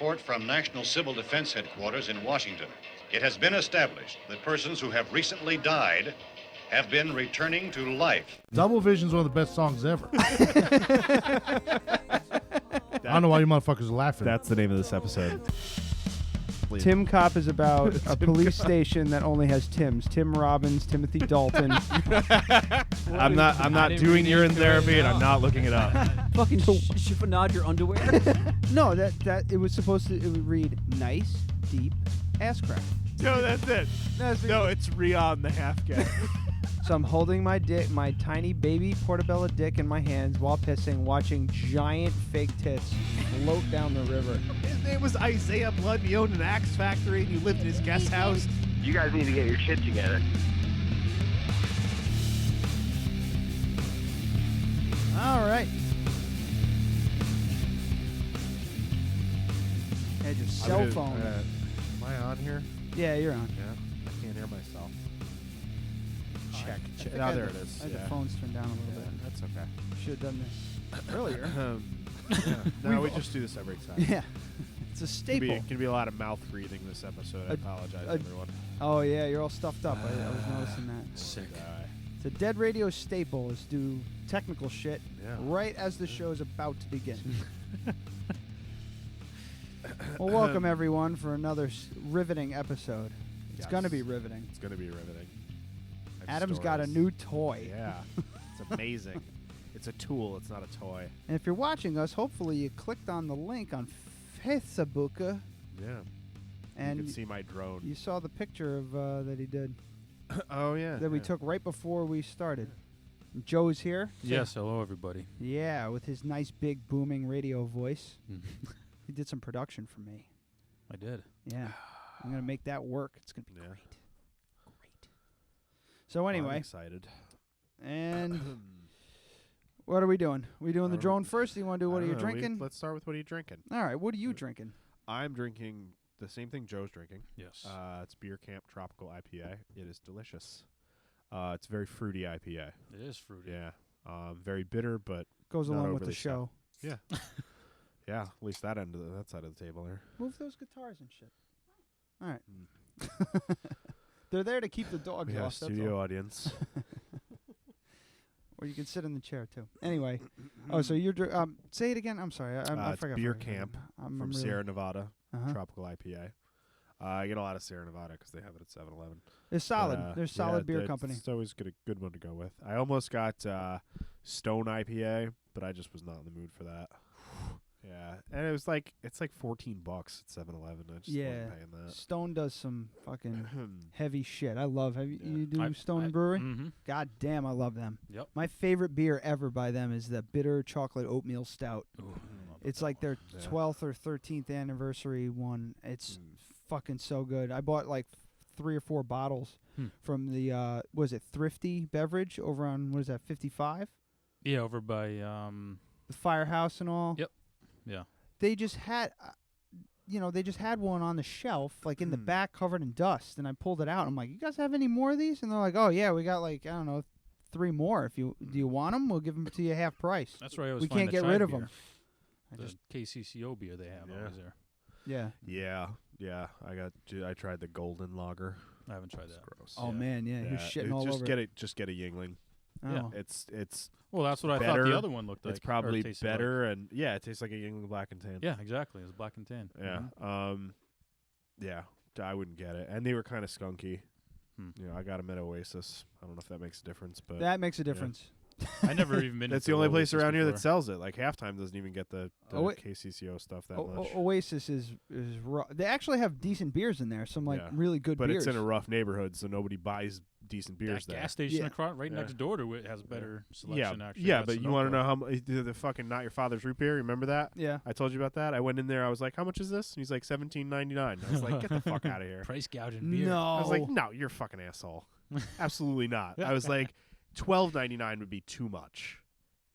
report from National Civil Defense Headquarters in Washington. It has been established that persons who have recently died have been returning to life. Double Vision's one of the best songs ever. I don't know why you motherfuckers are laughing. That's the name of this episode. Tim Cop is about a police station that only has Tims. Tim Robbins, Timothy Dalton. I'm not doing urine therapy, and I'm not looking it up. Fucking chiffonade your underwear. No, that it was supposed to. It would read nice, deep ass crack. No, that's it. No, it's Rion the half guy. So I'm holding my dick, my tiny baby portobello dick in my hands while pissing, watching giant fake tits float down the river. His name was Isaiah Blood, and he owned an axe factory, and he lived in his guest house. You guys need to get your shit together. All right. Had your cell phone. Am I on here? Yeah, you're on. Yeah. I can't hear myself. Check. I Oh, had there the- it is. I had Yeah. the phones turned down a little bit. That's okay. Should have done this earlier. No, we just do this every time. Yeah. It's a staple. It can be a lot of mouth breathing this episode. I apologize, everyone. Oh, yeah, you're all stuffed up. I was noticing that. Sick. It's a Dead Radio staple is do technical shit right as the show's about to begin. Well, welcome, everyone, for another riveting episode. It's going to be riveting. It's going to be riveting. Adam's got a new toy. Yeah. It's amazing. It's a tool. It's not a toy. And if you're watching us, hopefully you clicked on the link on Facebook. Yeah. And you can see my drone. You saw the picture of that he did. Oh, yeah. That we took right before we started. And Joe's here. Yes, hello, everybody. Yeah, with his nice, big, booming radio voice. He did some production for me. I did. Yeah. I'm going to make that work. It's going to be great. Great. So Well, anyway. I'm excited. And what are we doing? We doing the drone first? Do you want to do what are you drinking? Let's start with what are you drinking. All right. What are you drinking? I'm drinking the same thing Joe's drinking. Yes. It's Beer Camp Tropical IPA. It is delicious. It's very fruity IPA. It is fruity. Yeah. Very bitter, but goes not along with the overly show. Yeah. Yeah. At least that side of the table there. Move those guitars and shit. All right. They're there to keep the dogs off. Studio audience. Or you can sit in the chair too. Anyway, so you're say it again. I'm sorry, I it's forgot. Beer Camp from Sierra Nevada, Tropical IPA. I get a lot of Sierra Nevada because they have it at 7-Eleven. It's solid. They're solid beer company. It's always a good one to go with. I almost got Stone IPA, but I just was not in the mood for that. Yeah, and it's like $14 at 7-Eleven. I just wasn't paying that. Stone does some fucking heavy shit. I love. You do Stone Brewery? Mm-hmm. God damn, I love them. Yep. My favorite beer ever by them is the bitter chocolate oatmeal stout. Ooh, it's like their 12th or 13th anniversary one. It's fucking so good. I bought like 3 or 4 bottles from the Thrifty Beverage over on 55? Yeah, over by the Firehouse and all. Yep. Yeah. They just had they just had one on the shelf like in the back covered in dust, and I pulled it out. I'm like, "You guys have any more of these?" And they're like, "Oh, yeah, we got like, I don't know, 3 more. If do you want them? We'll give them to you half price." That's right. We can't get rid of them. The KCCO beer they have always there. Yeah. Yeah. I tried the Golden Lager. I haven't tried that. Gross. Oh man, yeah, you're shitting all over. Just get a Yingling. Oh. Yeah. It's well, that's what I thought the other one looked like. It's probably better, and it tastes like a Yingling Black and Tan. Yeah, exactly. It's black and tan. Yeah. Yeah. I wouldn't get it, and they were kind of skunky. I got them at Oasis. I don't know if that makes a difference, but that makes a difference. I never even been. That's the only place around here that sells it. Like Halftime doesn't even get the KCCO stuff that much. Oasis is rough. They actually have decent beers in there. Some really good beers. But beers. it's in a rough neighborhood, so nobody buys decent beers there. That gas station across right next door to it has better selection. Actually, yeah, but you want to know how much the fucking Not Your Father's root beer? Remember that? Yeah, I told you about that. I went in there. I was like, "How much is this?" And he's like, $17.99. I was like, "Get the fuck out of here!" Price gouging beer. No, I was like, "No, you're a fucking asshole." Absolutely not. I was like, $12.99 would be too much.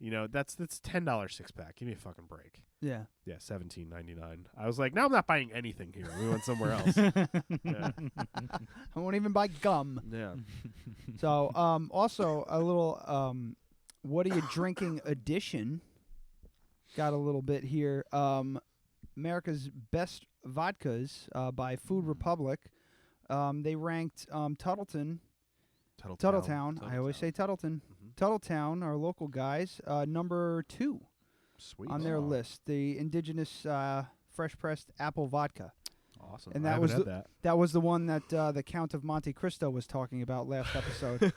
That's $10 6-pack. Give me a fucking break. Yeah. Yeah, $17.99. I was like, now I'm not buying anything here. We went somewhere else. I won't even buy gum. Yeah. So, also a little, what are you drinking edition? Got a little bit here. America's best vodkas by Food Republic. They ranked Tuttletown. I always say Tuttletown. Tuttletown, our local guys, number 2 Sweet. on their list. The indigenous fresh pressed apple vodka. Awesome. And I that haven't was had the, that. that was the one that the Count of Monte Cristo was talking about last episode.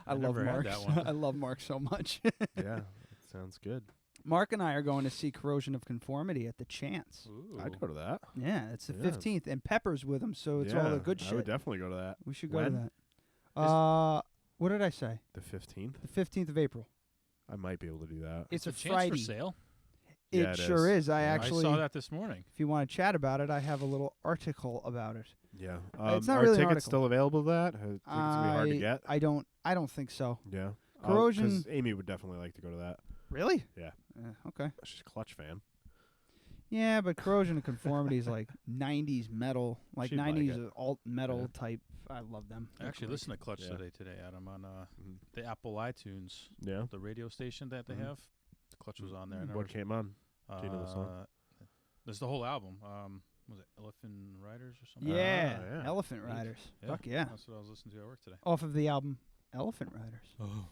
I love never had Mark. that one. I love Mark so much. Yeah, it sounds good. Mark and I are going to see Corrosion of Conformity at the Chance. Ooh. I'd go to that. Yeah, it's the Yeah. 15th, and Pepper's with him, so it's all the good I shit. would definitely go to that. We should go When? to that. What did I say? The 15th? The 15th of April. I might be able to do that. It's The a chance Friday. for sale. Yeah, It it sure is. is. I Yeah. actually, I saw that this morning. if you want to chat about it, I have a little article about it. Yeah. It's not are really an tickets article. still available to that? I think it's going to be hard to get. I don't think so. Yeah. Corrosion- 'Cause Amy would definitely like to go to that. Really? Yeah. Okay. She's a Clutch fan. Yeah, but Corrosion of Conformity is like 90s metal, like She'd like 90s it. alt metal Yeah. type. I love them. I actually listened to Clutch Yeah. today, Adam, on Mhm. the Apple iTunes, Yeah. the radio station that they Mhm. have. The Clutch was on there. and I What was- came on? Do you know the song? There's the whole album. Was it Elephant Riders or something? Yeah, yeah. Elephant Neat. Riders. Yeah. Fuck yeah. That's what I was listening to at work today. Off of the album Elephant Riders. Oh.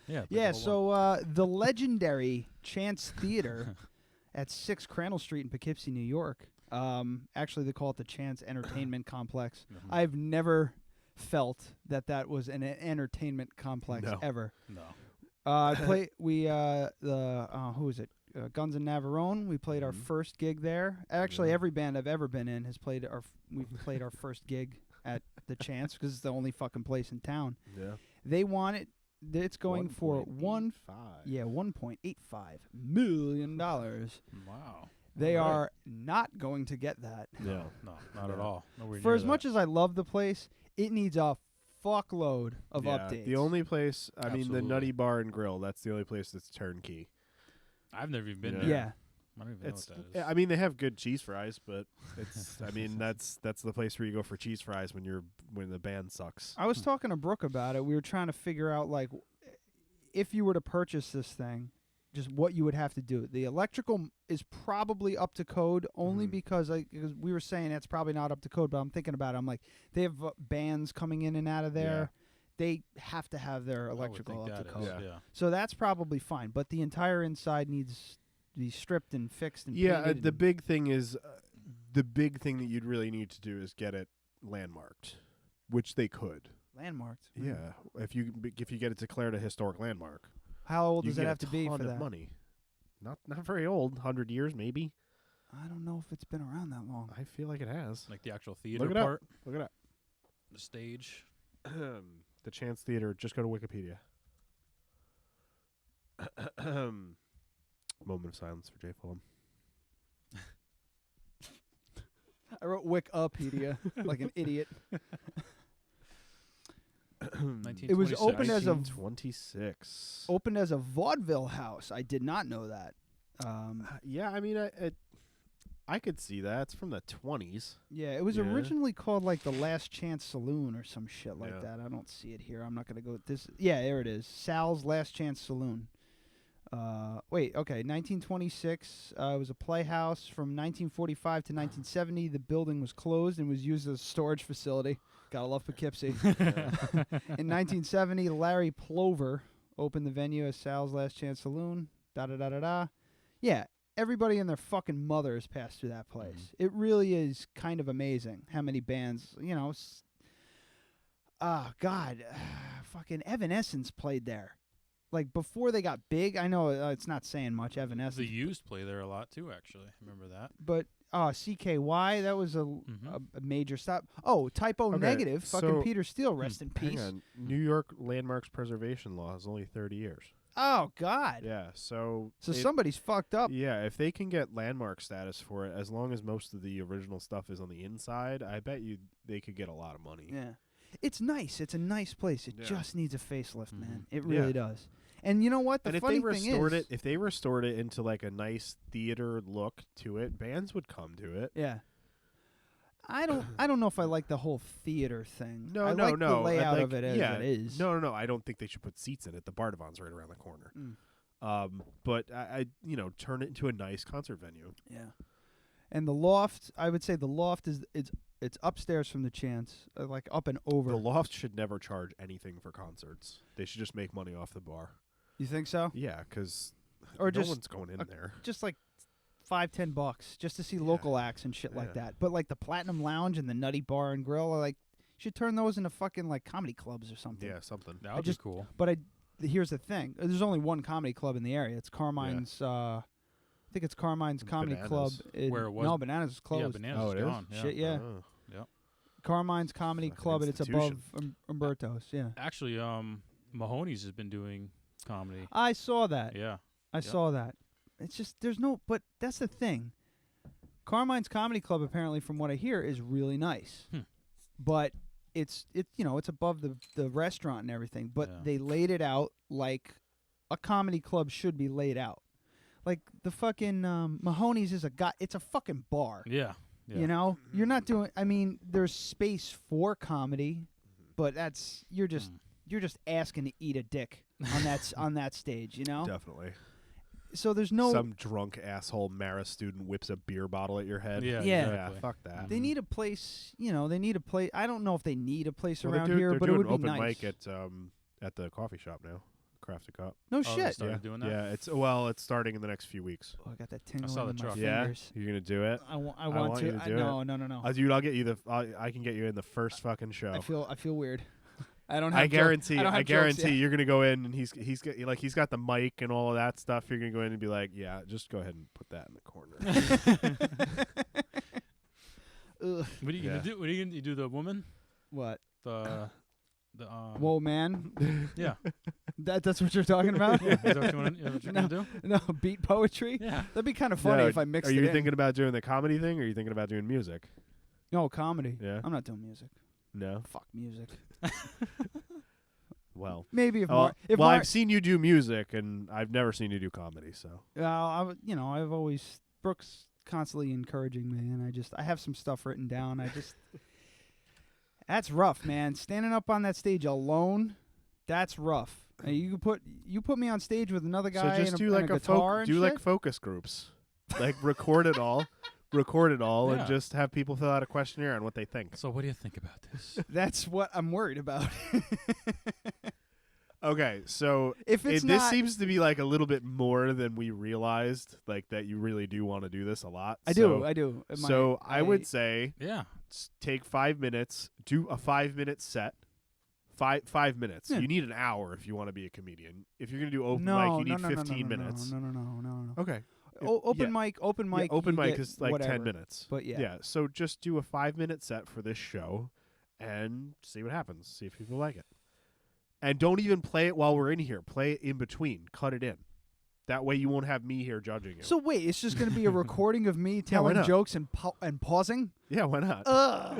Yeah. Yeah, so the legendary Chance Theater at 6 Crandall Street in Poughkeepsie, New York. Actually, they call it the Chance Entertainment Complex. Mhm. I've never felt that was an entertainment complex No. ever. No. Who is it? Guns and Navarone. We played our Mhm. first gig there. Actually, Yeah. every band I've ever been in has played we've played our first gig at the Chance because it's the only fucking place in town. Yeah. They want it. It's going for $1.85 million. Wow. They Alright. are not going to get that. No. No, not at No. all. Nowhere For near as much as I love the place, it needs a fuckload of Yeah, updates. the only place, I mean, the Absolutely. Nutty Bar and Grill, that's the only place that's turnkey. I've never even been Yeah. there. Yeah. I don't even know It's, what that is. I mean, they have good cheese fries, but it's, I mean, that's the place where you go for cheese fries when the band sucks. I was talking to Brooke about it. We were trying to figure out, like, if you were to purchase this thing, just what you would have to do. The electrical is probably up to code only Mhm. because we were saying it's probably not up to code, but I'm thinking about it. I'm like, they have bands coming in and out of there. They have to have their I would electrical think up to that code. is, Yeah. yeah. So that's probably fine. But the entire inside needs to be stripped and fixed and Yeah, painted the and- big thing is, the big thing that you'd really need to do is get it landmarked, which they could. landmarked. Yeah, if you get it declared a historic landmark, How old you does get it a have to be ton for of that? money. Not very old, 100 years maybe. I don't know if it's been around that long. I feel like it has. Like the actual theater Look it up. part, Look it up. the stage. The Chance Theater. Just go to Wikipedia. Moment of silence for Jay Fulham. I wrote Wikipedia like an idiot. It was 1926. opened as a 26. opened as a vaudeville house. I did not know that. Yeah, I mean, I could see that. It's from the 20s. Yeah, it was Yeah. originally called like the Last Chance Saloon or some shit like Yeah. that. I don't see it here. I'm not gonna go with this. Yeah, there it is. Sal's Last Chance Saloon. Wait, okay, 1926. It was a playhouse from 1945 to 1970. The building was closed and was used as a storage facility. Gotta love Poughkeepsie. In 1970, Larry Plover opened the venue as Sal's Last Chance Saloon. Yeah, everybody and their fucking mothers passed through that place. It really is kind of amazing how many bands, fucking Evanescence played there. Like, before they got big, I know it's not saying much, The Evanescence, Used play there a lot too. Actually, I remember that. but CKY, that was a major stop. Oh, Typo Okay, Negative, fucking so- Peter Steele, rest in Hang peace. on. New York Landmarks Preservation Law is only 30 years. Oh, God. Yeah, so... So it- somebody's fucked up. Yeah, if they can get landmark status for it, as long as most of the original stuff is on the inside, I bet you they could get a lot of money. Yeah. It's nice. It's a nice place. It Yeah. just needs a facelift, man. Mhm. It really does. And you know what? The And if funny they thing restored is, if they restored it into like a nice theater look to it, bands would come to it. yeah. I don't know if I like the whole theater thing. No, I no, like no. the layout like, of it as yeah, it is. No. I don't think they should put seats in it. The Bardavon's right around the corner. Mm. But I turn it into a nice concert venue. Yeah. And the Loft, I would say the Loft it's upstairs from the Chance, like up and over. The Loft should never charge anything for concerts. They should just make money off the bar. You think so? Yeah, because Or no just one's going in there. Just like $5-10 just to see local acts and shit like that. But like the Platinum Lounge and the Nutty Bar and Grill are like, should turn those into fucking like comedy clubs or something. Yeah, something. That would be cool. But here's the thing: there's only one comedy club in the area. It's Carmine's. I think it's Carmine's Comedy Club. Where it was? No, Bananas is closed. Yeah, Bananas is gone. Yeah. Shit, yeah. Oh. Carmine's Comedy Fucking Club, and it's above institution. Umberto's. Yeah. Actually, Mahoney's has been doing comedy. I saw that. Yeah. I saw that. It's just there's no. But that's the thing. Carmine's Comedy Club, apparently, from what I hear, is really nice. But it's above the restaurant and everything. But they laid it out like a comedy club should be laid out. Like the fucking Mahoney's is it's a fucking bar. Yeah. You know, you're not doing. I mean, there's space for comedy, but you're just asking to eat a dick on that stage. You know, Definitely. So there's no some drunk asshole Mara student whips a beer bottle at your head. Yeah. Yeah, Exactly. fuck that. They need a place. You know, they need a place. I don't know if they need a place Well, around they're here, but it doing would be open nice. mic at the coffee shop now. Crafted Cup. No They shit. started doing that? Yeah, it's starting in the next few weeks. Oh, I got that tingle saw in the my truck. fingers. You're gonna do it. I want want to. you to do No. Dude, I'll get you I can get you in the first fucking show. I feel weird. I don't have. I guarantee. I don't have I guarantee jokes yet. you're gonna go in and he's got the mic and all of that stuff. You're gonna go in and be like, yeah, just go ahead and put that in the corner. What are you gonna do? What are you gonna do? The woman? What? The Whoa, man. Yeah. That's what you're talking about? Is that what you're gonna do? No, beat poetry? Yeah. That'd be kind of funny No, if I mixed Are it you in. thinking about doing the comedy thing, or are you thinking about doing music? No, comedy. Yeah. I'm not doing music. No. Fuck music. Well. Maybe if I've seen you do music, and I've never seen you do comedy. So. I've always Brooke's constantly encouraging me, and I have some stuff written down. That's rough, man. Standing up on that stage alone, that's rough. You put me on stage with another guy So just and do a like guitar and do shit? like focus groups, like record it all, Yeah. and just have people fill out a questionnaire on what they think. So what do you think about this? That's what I'm worried about. Okay, so If it's this not, seems to be like a little bit more than we realized, like that you really do want to do this a lot. I do. So I would say Yeah. take 5 minutes, do a 5-minute set. 5 minutes. Yeah. You need an hour if you want to be a comedian. If you're gonna do open no, mic, you need no, 15 minutes. No. Okay. Open Yeah. mic. Open Yeah, mic. open you mic get is like whatever. 10 minutes. But yeah. So just do a 5-minute set for this show and see what happens. See if people like it. And don't even play it while we're in here. Play it in between. Cut it in. That way you won't have me here judging you. So wait, it's just going to be a recording of me why telling not? jokes and pausing? yeah, why not?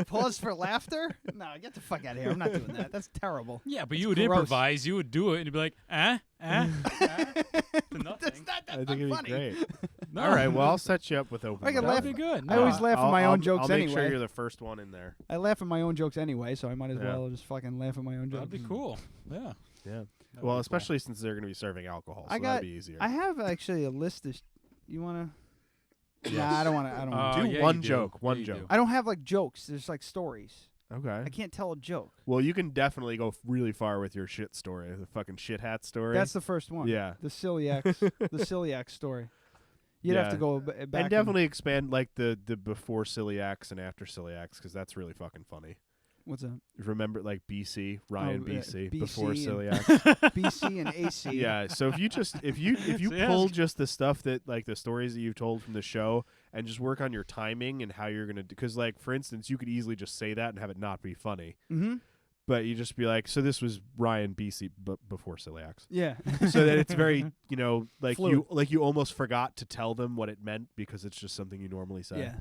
Pause for laughter? No, get the fuck out of here. I'm not doing that. That's terrible. Yeah, but That's you would gross. improvise. You would do it, and you'd be like, to nothing. That's I think it'd be funny. great. No. All right, well, I'll set you up with open I can mic. laugh That'd be good. I always No. laugh at my own jokes I'll make anyway. sure you're the first one in there. I laugh at my own jokes anyway, so I might as Yeah. well just fucking laugh at my own jokes. That'd be cool. Yeah. Yeah. That'd Well, be especially since they're going to be serving alcohol, so I that'd got- be easier. I have actually a list of. You want to? Yes. Nah, I don't want to. I don't want to. Do yeah, one you do. joke, one Yeah, you joke. do. I don't have like jokes. There's like stories. Okay. I can't tell a joke. Well, you can definitely go really far with your shit story, the fucking shit hat story. That's the first one. Yeah. The celiac story. You'd have to Yeah. go back. And definitely expand like the before celiacs and after celiacs, because that's really fucking funny. What's that? Remember, like BC, Ryan yeah, BC, BC before and- celiacs. BC and AC. Yeah. So if you Yeah, pull just the stuff that like the stories that you've told from the show and just work on your timing and how you're gonna do, because like for instance, you could easily just say that and have it not be funny, Mm-hmm. but you just be like, so this was Ryan BC, but before celiacs. Yeah. So that it's very, like Fluid. you almost forgot to tell them what it meant because it's just something you normally say. Yeah.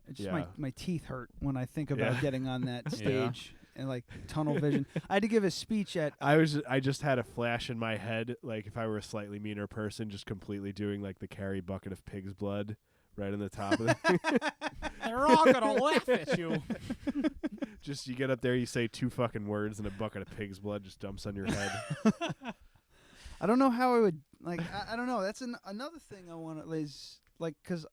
It's just Yeah. my teeth hurt when I think about Yeah. getting on that Yeah. stage and like tunnel vision. I had to give a speech at I just had a flash in my head, like if I were a slightly meaner person, just completely doing like the Carrie bucket of pig's blood right on the top of it. They're all gonna laugh at you. Just you get up there, you say 2 fucking words, and a bucket of pig's blood just dumps on your head. I don't know how I would Like I don't know. That's another thing I want to is like because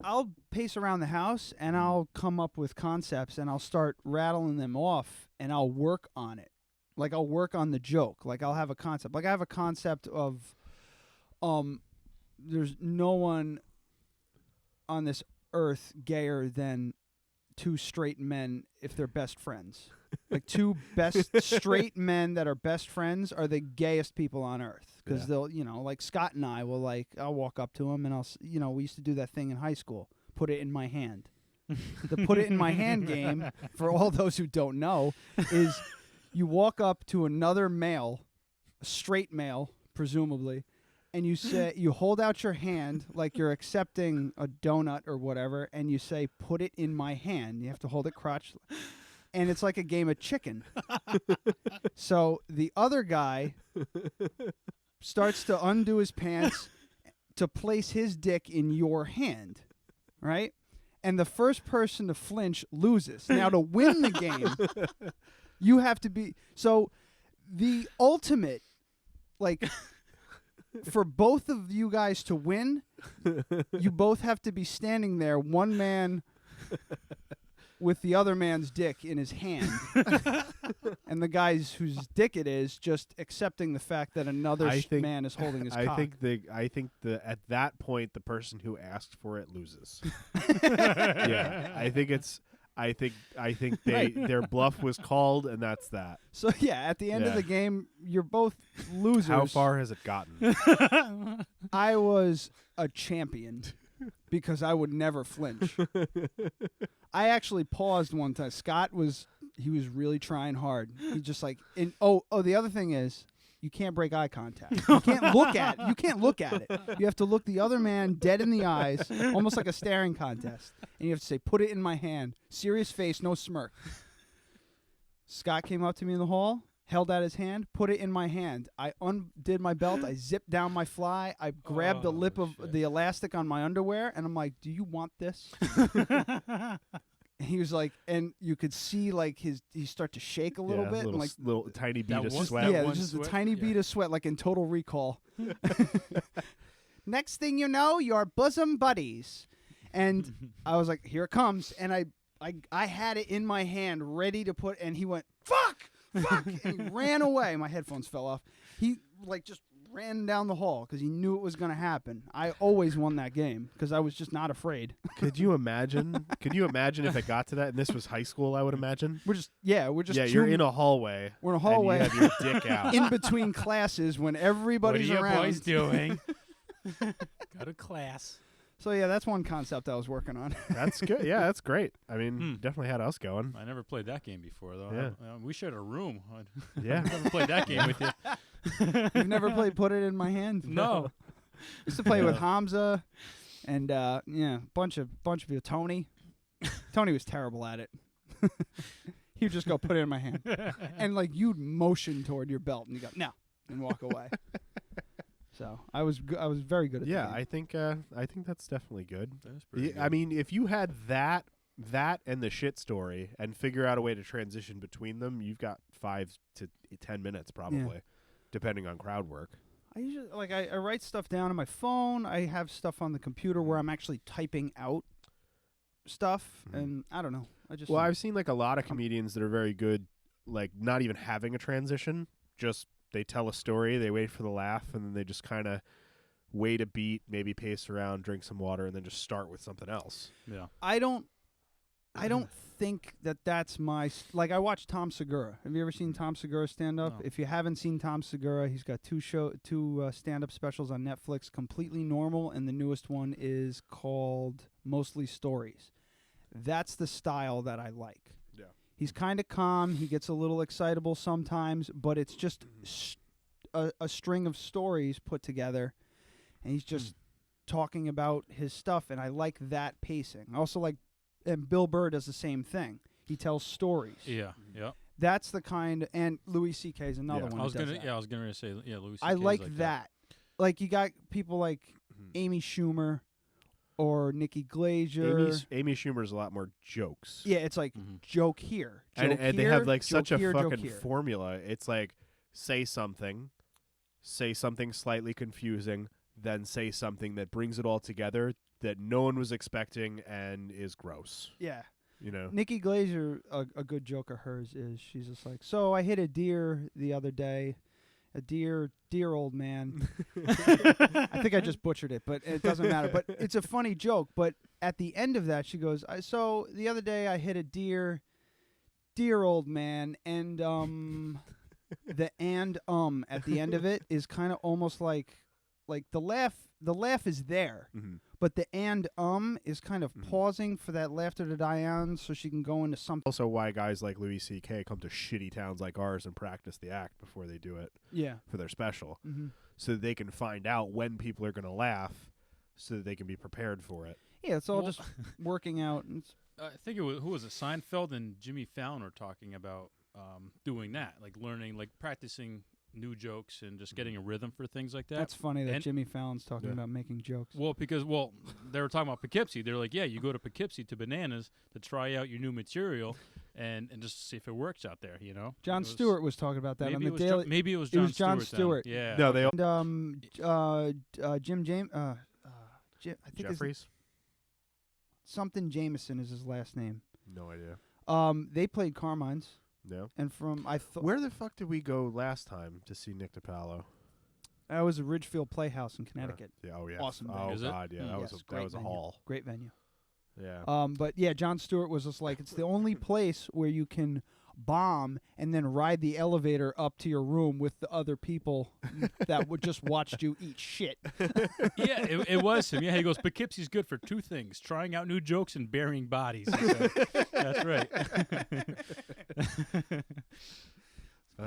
I'll pace around the house and I'll come up with concepts and I'll start rattling them off and I'll work on it. Like I'll work on the joke. Like I'll have a concept. Like I have a concept of, there's no one on this earth gayer than two straight men if they're best friends. Like two best straight men that are best friends are the gayest people on earth because they'll, like Scott and I will I'll walk up to him and we used to do that thing in high school, put it in my hand. The put it in my hand game, for all those who don't know, is you walk up to another male, a straight male, presumably, and you hold out your hand like you're accepting a donut or whatever, and you say, "Put it in my hand." You have to hold it crotch, and it's like a game of chicken. So the other guy starts to undo his pants to place his dick in your hand, right? And the first person to flinch loses. Now, to win the game, you have to be... So, the ultimate, for both of you guys to win, you both have to be standing there, one man with the other man's dick in his hand. And the guy's whose dick it is just accepting the fact that another man is holding his cock. I think at that point the person who asked for it loses. Yeah, I think their bluff was called, and that's that. So yeah, at the end of the game, you're both losers. How far has it gotten? I was a champion because I would never flinch. I actually paused one time. Scott was really trying hard. He just the other thing is you can't break eye contact. You can't look at it. You have to look the other man dead in the eyes, almost like a staring contest. And you have to say, "Put it in my hand." Serious face, no smirk. Scott came up to me in the hall, held out his hand, put it in my hand. I undid my belt. I zipped down my fly. I grabbed the lip of the elastic on my underwear, and I'm like, "Do you want this?" He was like, and you could see he start to shake a little bit, little tiny bead of sweat. Yeah, just a tiny bead of sweat, like in Total Recall. Next thing you know, you're bosom buddies, and I was like, "Here it comes!" And I had it in my hand, ready to put, and he went, "Fuck!" And he ran away. My headphones fell off. He just ran down the hall because he knew it was going to happen. I always won that game because I was just not afraid. Could you imagine? If it got to that? And this was high school, I would imagine. We're just you're in a hallway. We're in a hallway. And you have your dick out in between classes when everybody's around. What are you boys doing? Go to class. So yeah, that's one concept I was working on. That's good. Yeah, that's great. I mean, definitely had us going. I never played that game before, though. Yeah. We shared a room. Yeah. I never played that game with you. You've never played Put It in My Hand? No. Used to play with Hamza and bunch of you. Tony. Tony was terrible at it. He'd just go put it in my hand, and you'd motion toward your belt, and you go no, and walk away. So I was very good at that. I think that's definitely good. That's pretty good. I mean, if you had that and the shit story and figure out a way to transition between them, you've got 5 to 10 minutes probably, depending on crowd work. I usually I write stuff down on my phone. I have stuff on the computer where I'm actually typing out stuff, and I don't know. I've seen a lot of comedians that are very good, not even having a transition, just they tell a story, they wait for the laugh, and then they just kind of wait a beat, maybe pace around, drink some water, and then just start with something else. Yeah. I don't think that's my... I watch Tom Segura. Have you ever seen Tom Segura stand up? No. If you haven't seen Tom Segura, he's got two stand-up specials on Netflix, Completely Normal, and the newest one is called Mostly Stories. That's the style that I like. Yeah. He's kind of calm. He gets a little excitable sometimes, but it's just a string of stories put together, and he's just talking about his stuff, and I like that pacing. I also and Bill Burr does the same thing. He tells stories. Yeah, yeah. That's the kind, and Louis C.K. is another one. I was gonna say Louis C.K. I like that. You got people like Amy Schumer or Nikki Glazer. Amy Schumer's a lot more jokes. Yeah, it's joke here, joke and here, they have such a here, fucking formula. It's say something, say something slightly confusing, then say something that brings it all together that no one was expecting and is gross. Yeah. You know? Nikki Glazer, a good joke of hers is she's just like, so I hit a deer the other day, a dear old man. I think I just butchered it, but it doesn't matter. But it's a funny joke. But at the end of that, she goes, so the other day I hit a dear old man, and the at the end of it is kind of almost like the laugh is there. Mm-hmm. But the is kind of pausing for that laughter to die on so she can go into something. Also why guys like Louis C.K. come to shitty towns like ours and practice the act before they do it for their special. Mm-hmm. So that they can find out when people are going to laugh so that they can be prepared for it. Yeah, it's all just working out. And I think it was, who was it? Seinfeld and Jimmy Fallon were talking about doing that, like learning, like practicing new jokes and just getting a rhythm for things like that. That's funny that and Jimmy Fallon's talking about making jokes. Well, because they were talking about Poughkeepsie. They're like, yeah, you go to Poughkeepsie to Bananas to try out your new material and just see if it works out there. You know, Jon Stewart was talking about that on the Daily. Maybe it was Jon Stewart. Then. Yeah. No, they all Jim James. I think Jeffries. Something Jameson is his last name. No idea. They played Carmine's. No. And from where the fuck did we go last time to see Nick DiPaolo? That was a Ridgefield Playhouse in Connecticut. Yeah. Oh yeah. Awesome Oh venue. god. Yeah. That was a venue. haul. Great venue. Yeah. But yeah, Jon Stewart was just like, it's the only place where you can bomb and then ride the elevator up to your room with the other people that would just watched you eat shit. Yeah, it was him. Yeah, he goes, Poughkeepsie's good for two things: trying out new jokes and burying bodies. That's right.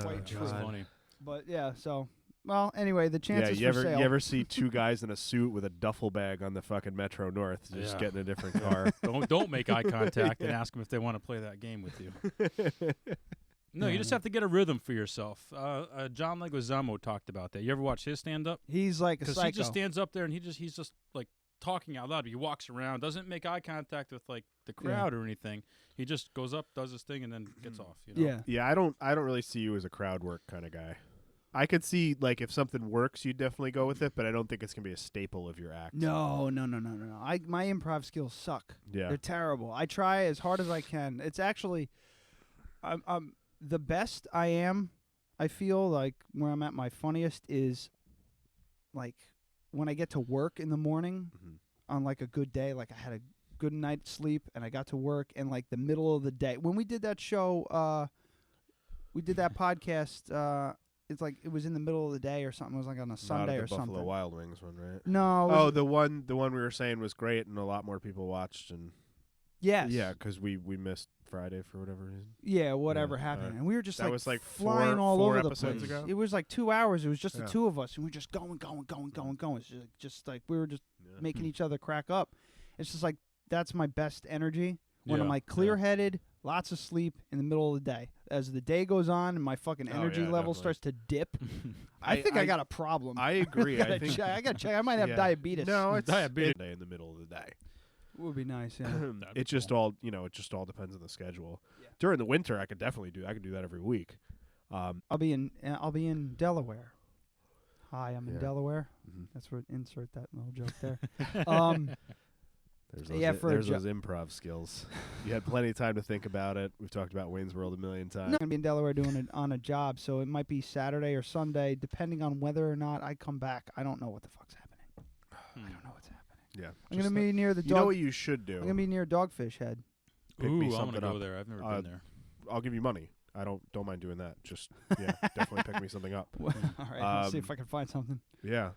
Quite true. That's funny. But yeah, so well, anyway, the chances you for sale. ever see two guys in a suit with a duffel bag on the fucking Metro North just getting a different car? Don't make eye contact and ask them if they want to play that game with you. No, you just have to get a rhythm for yourself. John Leguizamo talked about that. You ever watch his stand-up? He's like a psycho. Because he just stands up there and he's just like talking out loud. He walks around, doesn't make eye contact with like the crowd or anything. He just goes up, does his thing, and then gets off. You know? Yeah. Yeah, I don't really see you as a crowd work kind of guy. I could see, like, if something works, you'd definitely go with it, but I don't think it's going to be a staple of your act. No. My improv skills suck. Yeah. They're terrible. I try as hard as I can. It's actually, I'm the best I am. I feel like where I'm at my funniest is, like, when I get to work in the morning on, like, a good day. Like, I had a good night's sleep, and I got to work in, like, the middle of the day. When we did that show, we did that podcast, it's like it was in the middle of the day or something. It was like on a Sunday or something. Buffalo Wild Wings one, right? No. The one we were saying was great, and a lot more people watched. And yes. Yeah, because we missed Friday for whatever reason. Yeah, whatever happened, and we were just that was like flying all over the episodes place. Ago? It was like 2 hours. It was just the two of us, and we were just going. It's just like we were just making each other crack up. It's just like that's my best energy when I'm like clear-headed. Lots of sleep in the middle of the day. As the day goes on and my fucking energy level starts to dip, I think I got a problem. I agree. I got to check. I might have diabetes. No, it's diabetes in the middle of the day. It would be nice. Yeah. It just all all depends on the schedule. Yeah. During the winter, I could definitely do. I could do that every week. I'll be in Delaware. Hi, I'm in Delaware. Mm-hmm. That's where insert that little joke there. There's those improv skills. You had plenty of time to think about it. We've talked about Wayne's World a million times. No, I'm going to be in Delaware doing it on a job, so it might be Saturday or Sunday, depending on whether or not I come back. I don't know what the fuck's happening. I don't know what's happening. Yeah. I'm going to be near the dog. You know what you should do? I'm going to be near Dogfish Head. Pick me I'm something going to go up. there. I've never been there. I'll give you money. I don't mind doing that. Just definitely pick me something up. All right, let's see if I can find something. Yeah.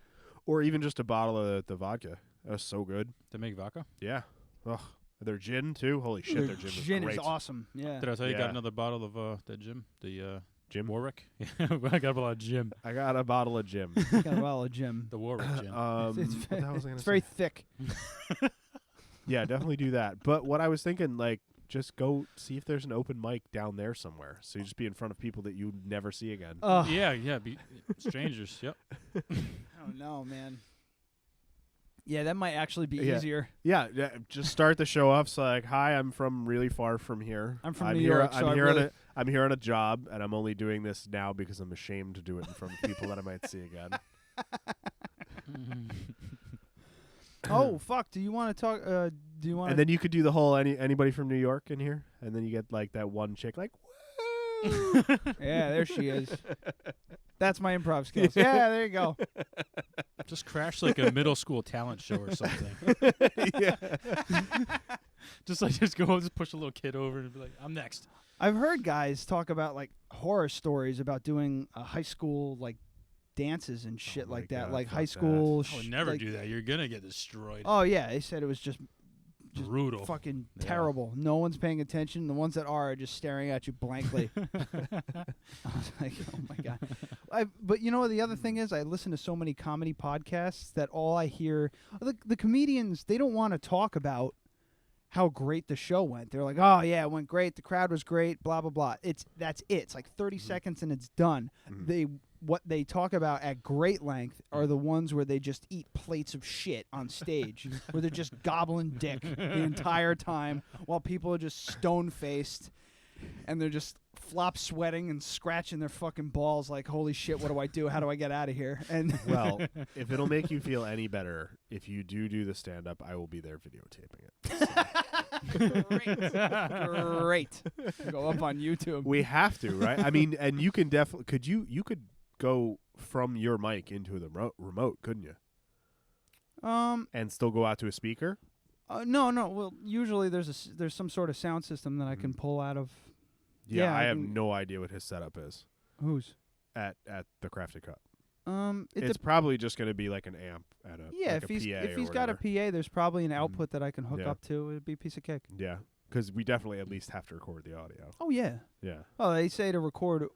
Or even just a bottle of the vodka. That's so good. To make vodka? Yeah. Ugh. Their gin too. Holy shit, their gin is Gin great. is awesome. Yeah. Did I tell you got another bottle of that Jim? The Jim Warwick? I got a bottle of Jim. I got a bottle of Jim. Got a bottle of Jim. The Warwick gin. It's very thick. Yeah, definitely do that. But what I was thinking, like, just go see if there's an open mic down there somewhere. So you just be in front of people that you never see again. Yeah, be strangers. Yep. I don't know, man. Yeah, that might actually be Yeah. easier. Yeah, just start the show off. So like, hi, I'm from really far from here. I'm from New here, York, so I'm here on a job, and I'm only doing this now because I'm ashamed to do it in front of people that I might see again. Oh fuck! Do you want to talk? Do you want? And then you could do the whole anybody from New York in here, and then you get like that one chick like, woo! Yeah, there she is. That's my improv skills. Yeah, there you go. Just crash like a middle school talent show or something. Yeah. just go just push a little kid over and be like, I'm next. I've heard guys talk about like horror stories about doing high school like dances and shit my like that, God, like fuck high that. school. I would never like, do that. You're gonna get destroyed. Oh yeah, they said it was just Brutal. fucking Yeah. terrible. No one's paying attention. The ones that are just staring at you blankly. I was like, oh my god. But you know what the other thing is? I listen to so many comedy podcasts that all I hear, the comedians, they don't want to talk about how great the show went. They're like, oh yeah, it went great. The crowd was great. Blah blah blah. That's it. It's like 30 seconds and it's done. What they talk about at great length are the ones where they just eat plates of shit on stage, where they're just gobbling dick the entire time while people are just stone-faced and they're just flop sweating and scratching their fucking balls like, holy shit, what do I do? How do I get out of here? And Well, if it'll make you feel any better, if you do the stand-up, I will be there videotaping it. great. Go up on YouTube. We have to, right? I mean, and you can definitely you could go from your mic into the remote, couldn't you? And still go out to a speaker? No. Well, usually there's some sort of sound system that I can pull out of. Yeah, I have can- no idea what his setup is Whose? at the Crafted Cup. It's probably just going to be like an amp at a yeah. like If a he's PA if or he's got a whatever. PA, there's probably an output that I can hook Yeah. up to. It'd be a piece of cake. Yeah, because we definitely at least have to record the audio. Oh yeah. Yeah, Oh, they say to record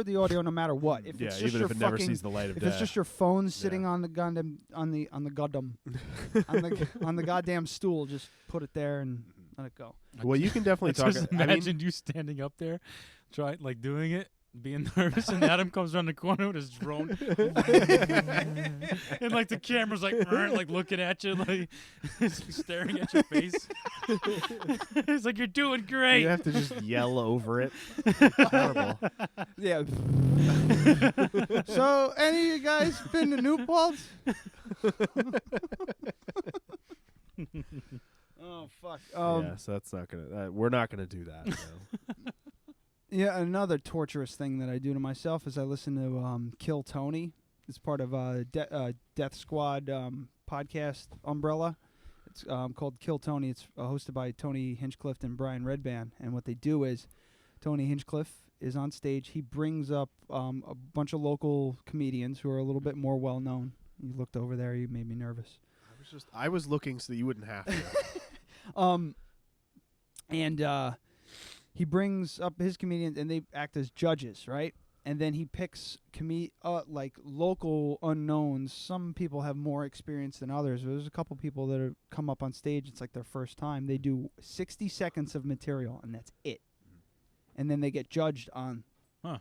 the audio no matter what. If yeah. it's just Even your if it never fucking, sees the light of if day. it's just your phone sitting on the goddamn on the goddamn stool, just put it there and let it go. Well, you can definitely I talk. just I mean, imagine you standing up there, like doing it, being nervous, and Adam comes around the corner with his drone, and like the camera's like looking at you, like staring at your face. It's like, you're doing great. you have to just yell over it. It's horrible. Yeah. So, any of you guys been to New Paltz? Oh fuck. Yeah, so that's not gonna. We're not gonna do that. No. Yeah, another torturous thing that I do to myself is I listen to Kill Tony. It's part of Death Squad podcast umbrella. It's called Kill Tony. It's hosted by Tony Hinchcliffe and Brian Redband. And what they do is Tony Hinchcliffe is on stage. He brings up a bunch of local comedians who are a little bit more well-known. You looked over there. You made me nervous. I was looking so that you wouldn't have to. And he brings up his comedians, and they act as judges, right? And then he picks like local unknowns. Some people have more experience than others. There's a couple people that have come up on stage. It's like their first time. They do 60 seconds of material, and that's it. And then they get judged on. Huh.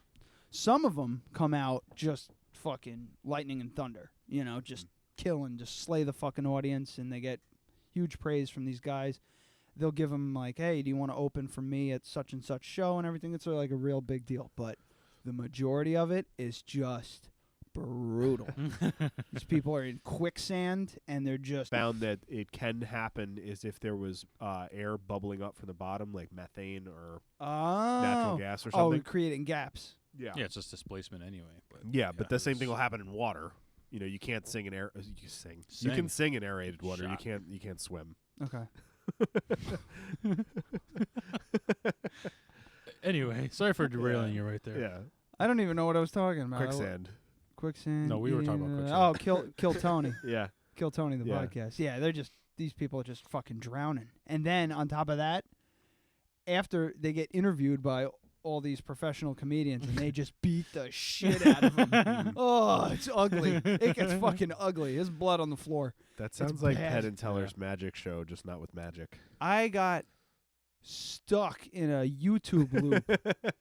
Some of them come out just fucking lightning and thunder. You know, just killing, just slay the fucking audience, and they get huge praise from these guys. They'll give them like, hey, do you want to open for me at such and such show and everything? It's like a real big deal. But the majority of it is just brutal. These people are in quicksand, and they're just... Found that it can happen is if there was air bubbling up from the bottom, like methane or natural gas or something. Creating gaps. Yeah. Yeah, it's just displacement anyway. But Yeah, but the same thing will happen in water. You know, you can't sing in air. You sing. You can sing in aerated water. Shot. You can't swim. Okay. Anyway, sorry for derailing you right there. Yeah. I don't even know what I was talking about. Quicksand. Quicksand. No, we were talking about Oh, quicksand. Kill Tony. Yeah. Kill Tony, the Yeah. podcast. Yeah, these people are just fucking drowning. And then on top of that, after they get interviewed by all these professional comedians, and they just beat the shit out of them. Oh, it's ugly. It gets fucking ugly. There's blood on the floor. That sounds like bad. Penn and Teller's magic show, just not with magic. I got stuck in a YouTube loop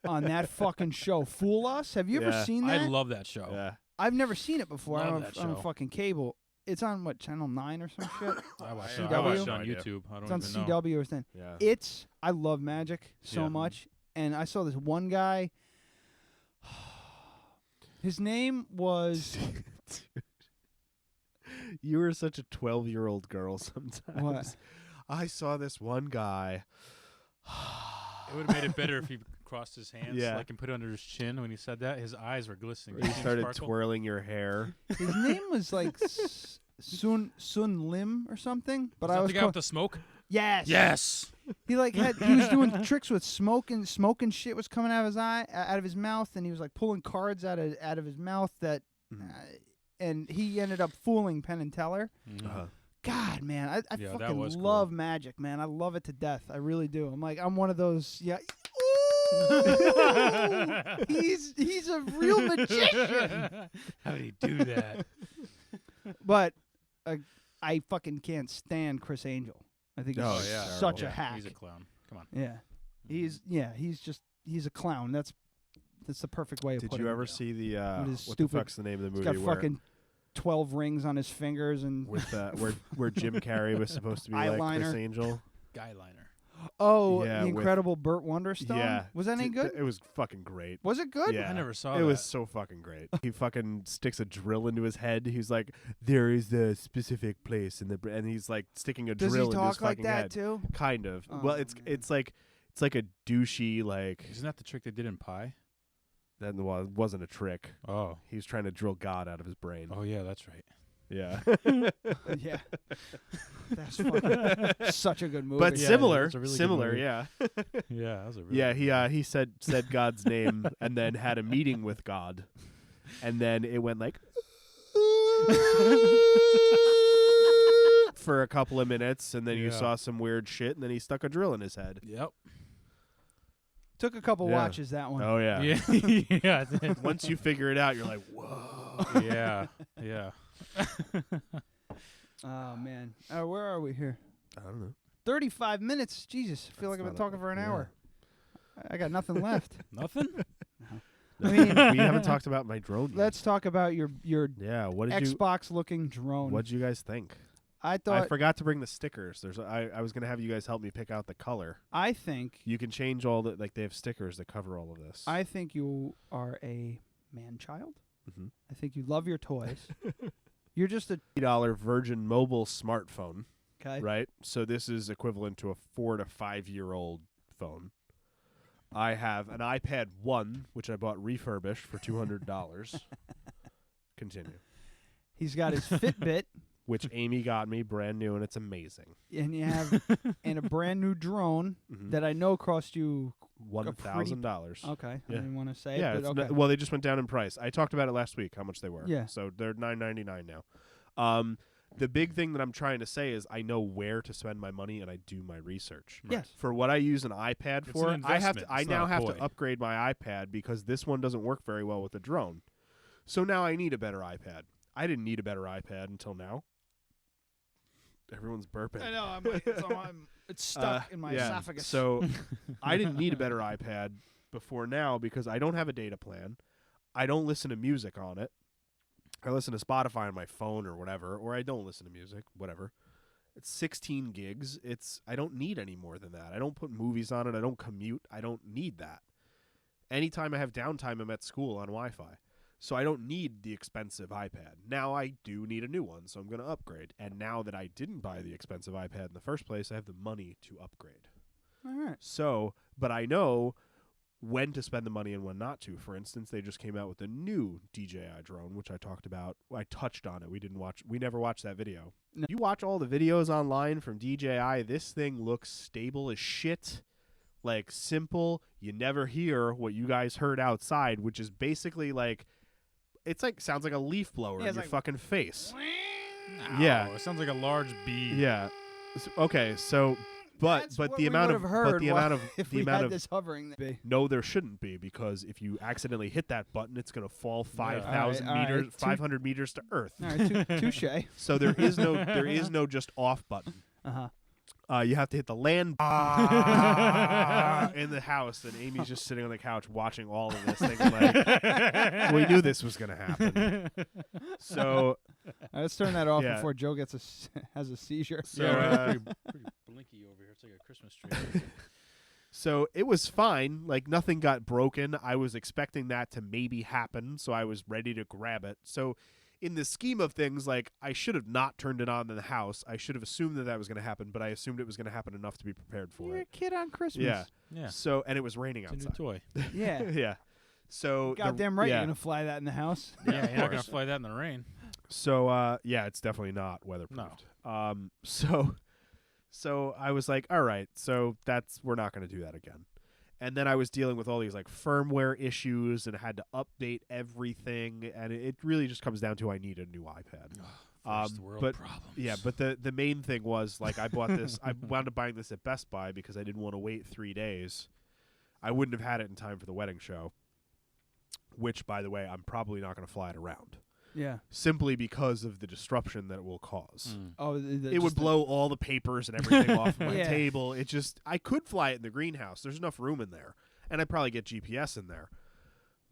on that fucking show. Fool Us? Have you ever Yeah. seen that? I love that show. Yeah. I've never seen it before. Love I that don't show. fucking cable. It's on what, Channel 9 or some shit? I watched CW? it on idea. YouTube. I It's don't on even know. CW or something. Yeah. I love magic so Yeah. much, and I saw this one guy. His name was You were such a 12-year-old girl sometimes. What? I saw this one guy. It would have made it better if he crossed his hands, Yeah. like, and put it under his chin when he said that. His eyes were glistening. He Did you see him started sparkle? twirling your hair. his name was like Sun Lim or something. But Is that I was the guy with the smoke? yes. Yes. He was doing tricks with smoke and shit was coming out of his out of his mouth, and he was like pulling cards out of his mouth that, and he ended up fooling Penn and Teller. Uh-huh. God, man, I Yeah, that fucking was cool. love magic, man. I love it to death. I really do. I'm one of those. Yeah. He's a real magician. How did he do that? But I fucking can't stand Chris Angel. I think he's Oh, yeah. such a Yeah, hack. He's a clown. Come on. Yeah. He's a clown. That's the perfect way of Did putting you it. ever see the With his what the stupid- fuck's the name of the He's movie got where fucking 12 rings on his fingers and with where Jim Carrey was supposed to be like Chris Eyeliner. Angel? Guy liner. oh, Yeah, the with- incredible Burt Wonderstone. Yeah. Was that any good? It was fucking great. Was it good? Yeah. I never saw It that. was so fucking great. He fucking sticks a drill into his head. He's like, there is the specific place in the and he's like sticking a Does drill he into his talk like fucking that head. too? Kind of. Oh, Well, it's man. it's like a douchey like. Isn't that the trick they did in Pi? That wasn't a trick. Oh. He was trying to drill God out of his brain. Oh, yeah, that's right. Yeah. Yeah. That's fucking such a good movie. But Yeah, similar, it's a really good similar, movie. yeah. Yeah, that was a really Yeah, good he said God's name and then had a meeting with God. And then it went like for a couple of minutes, and then you Yeah. saw some weird shit, and then he stuck a drill in his head. Yep. Took a couple Yeah. watches that one. Oh yeah. Yeah. Yeah. it did. Once you figure it out, you're like, whoa. Yeah. Yeah. Oh man. Where are we here? I don't know. 35 minutes. Jesus, I feel like I've been talking for an hour. I got nothing left. Nothing? I mean, We haven't talked about my drone yet. let's talk about your Yeah. What did Xbox looking drone. What'd you guys think? I thought I forgot to bring the stickers. I was gonna have you guys help me pick out the color. I think You can change all the they have stickers that cover all of this. I think you are a man child. Mhm. I think you love your toys. You're just a $80 Virgin Mobile smartphone, okay. right? So this is equivalent to a 4 to 5 year old phone. I have an iPad 1, which I bought refurbished for $200. Continue. He's got his Fitbit, Which Amy got me brand new, and it's amazing. and you have and a brand new drone Mhm. that I know cost you. $1,000. Okay, Yeah. I didn't want to say Yeah, it, it's but okay. well, they just went down in price. I talked about it last week, how much they were. Yeah. So they're $9.99 now. The big thing that I'm trying to say is I know where to spend my money, and I do my research. Yes. For what I use an iPad It's for, an I investment. It's now not a have toy. to upgrade my iPad because this one doesn't work very well with the drone. So now I need a better iPad. I didn't need a better iPad until now. Everyone's burping. I know. It's stuck in my yeah. esophagus. So I didn't need a better iPad before now because I don't have a data plan. I don't listen to music on it. I listen to Spotify on my phone or whatever, or I don't listen to music, whatever. It's 16 gigs. I don't need any more than that. I don't put movies on it. I don't commute. I don't need that. Anytime I have downtime, I'm at school on Wi-Fi. So I don't need the expensive iPad. Now I do need a new one, so I'm going to upgrade. And now that I didn't buy the expensive iPad in the first place, I have the money to upgrade. all right. So, but I know when to spend the money and when not to. For instance, they just came out with a new DJI drone, which I talked about. I touched on it. We never watched that video. No. You watch all the videos online from DJI, this thing looks stable as shit. Like simple. You never hear what you guys heard outside, which is basically like sounds like a leaf blower Yeah, in it's your like- fucking face. Ow, Yeah. It sounds like a large bee. Yeah. Okay, so but That's but what the we amount would of have heard but the wha- amount of if the we amount had of this hovering. no, there shouldn't be, because if you accidentally hit that button, it's going to fall 5,000 All right, meters, two- 500 meters to Earth. All right, touche. So there is no just off button. Uh huh. You have to hit the land in the house, and Amy's just sitting on the couch watching all of this, thinking like, we knew this was going to happen. So let's turn that off Yeah. before Joe has a seizure. So, pretty blinky over here. It's like a Christmas tree. So it was fine. Like, nothing got broken. I was expecting that to maybe happen, so I was ready to grab it. So in the scheme of things, like, I should have not turned it on in the house. I should have assumed that was going to happen, but I assumed it was going to happen enough to be prepared for You're a it. kid on Christmas. Yeah. Yeah. So, and it was raining It's a new outside. toy. Yeah. Yeah. So Goddamn right, yeah. you're gonna fly that in the house. Yeah, you're not going course. to fly that in the rain. So yeah, it's definitely not weatherproofed. So I was like, all right, so we're not going to do that again. And then I was dealing with all these like firmware issues and had to update everything, and it really just comes down to I need a new iPad. First world but problems. yeah, but the main thing was like I bought this. I wound up buying this at Best Buy because I didn't want to wait 3 days. I wouldn't have had it in time for the wedding show, which, by the way, I'm probably not going to fly it around. Yeah. Simply because of the disruption that it will cause. Oh, It would blow all the papers and everything off my Yeah. table. I could fly it in the greenhouse. There's enough room in there. And I'd probably get GPS in there.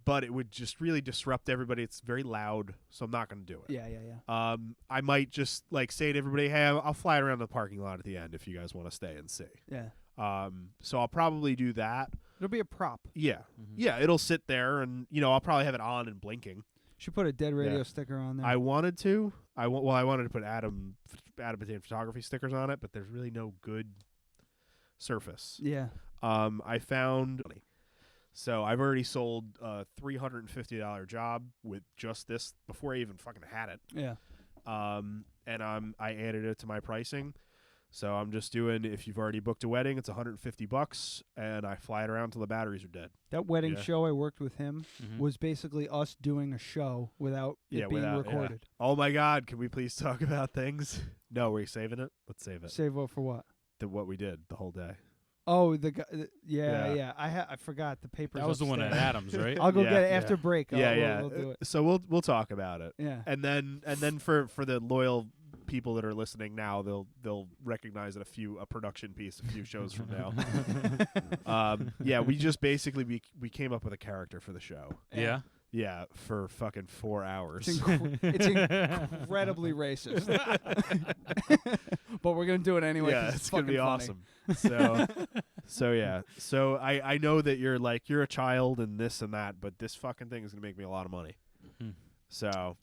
But it would just really disrupt everybody. It's very loud, so I'm not going to do it. Yeah. I might just like say to everybody, hey, I'll fly it around the parking lot at the end if you guys want to stay and see. Yeah. So I'll probably do that. It'll be a prop. Yeah. Yeah, it'll sit there and, I'll probably have it on and blinking. Should put a Dead Radio Yeah. sticker on there. I wanted to. I wanted to put Adam Potato Photography stickers on it, but there's really no good surface. Yeah. I found. So I've already sold a $350 job with just this before I even fucking had it. Yeah. And I added it to my pricing. So I'm just doing, if you've already booked a wedding, it's $150, and I fly it around till the batteries are dead. That wedding Yeah. show I worked with him Mhm. was basically us doing a show without it being without- recorded. Oh my God, can we please talk about things? No, we're saving it? Let's save it. Save up for what? What we did the whole day. Oh, the guy. Yeah, Yeah. yeah. I forgot the papers. That was the one at upstairs. Adams, right? I'll go Yeah, get it yeah. after break. We'll do it. So we'll talk about it. Yeah. And then for the loyal people that are listening now, they'll recognize it a production piece a few shows from now. Yeah, we just basically we came up with a character for the show. Yeah. Yeah, for fucking 4 hours. It's incredibly racist, but we're gonna do it anyway. Yeah, 'cause it's gonna be fucking awesome. So yeah. So I know that you're a child and this and that, but this fucking thing is gonna make me a lot of money. Mhm. So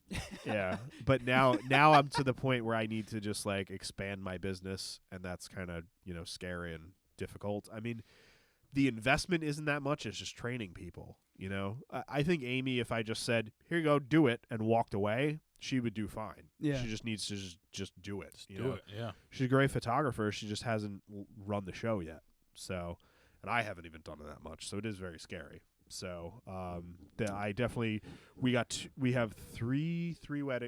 yeah. But now I'm to the point where I need to just like expand my business, and that's kind of scary and difficult. I mean, the investment isn't that much. It's just training people. I think Amy, if I just said, here you go, do it, and walked away, she would do fine. Yeah. She just needs to just do it. Do it. Yeah. She's a great photographer. She just hasn't run the show yet. So, and I haven't even done it that much. So it is very scary. So, I definitely we have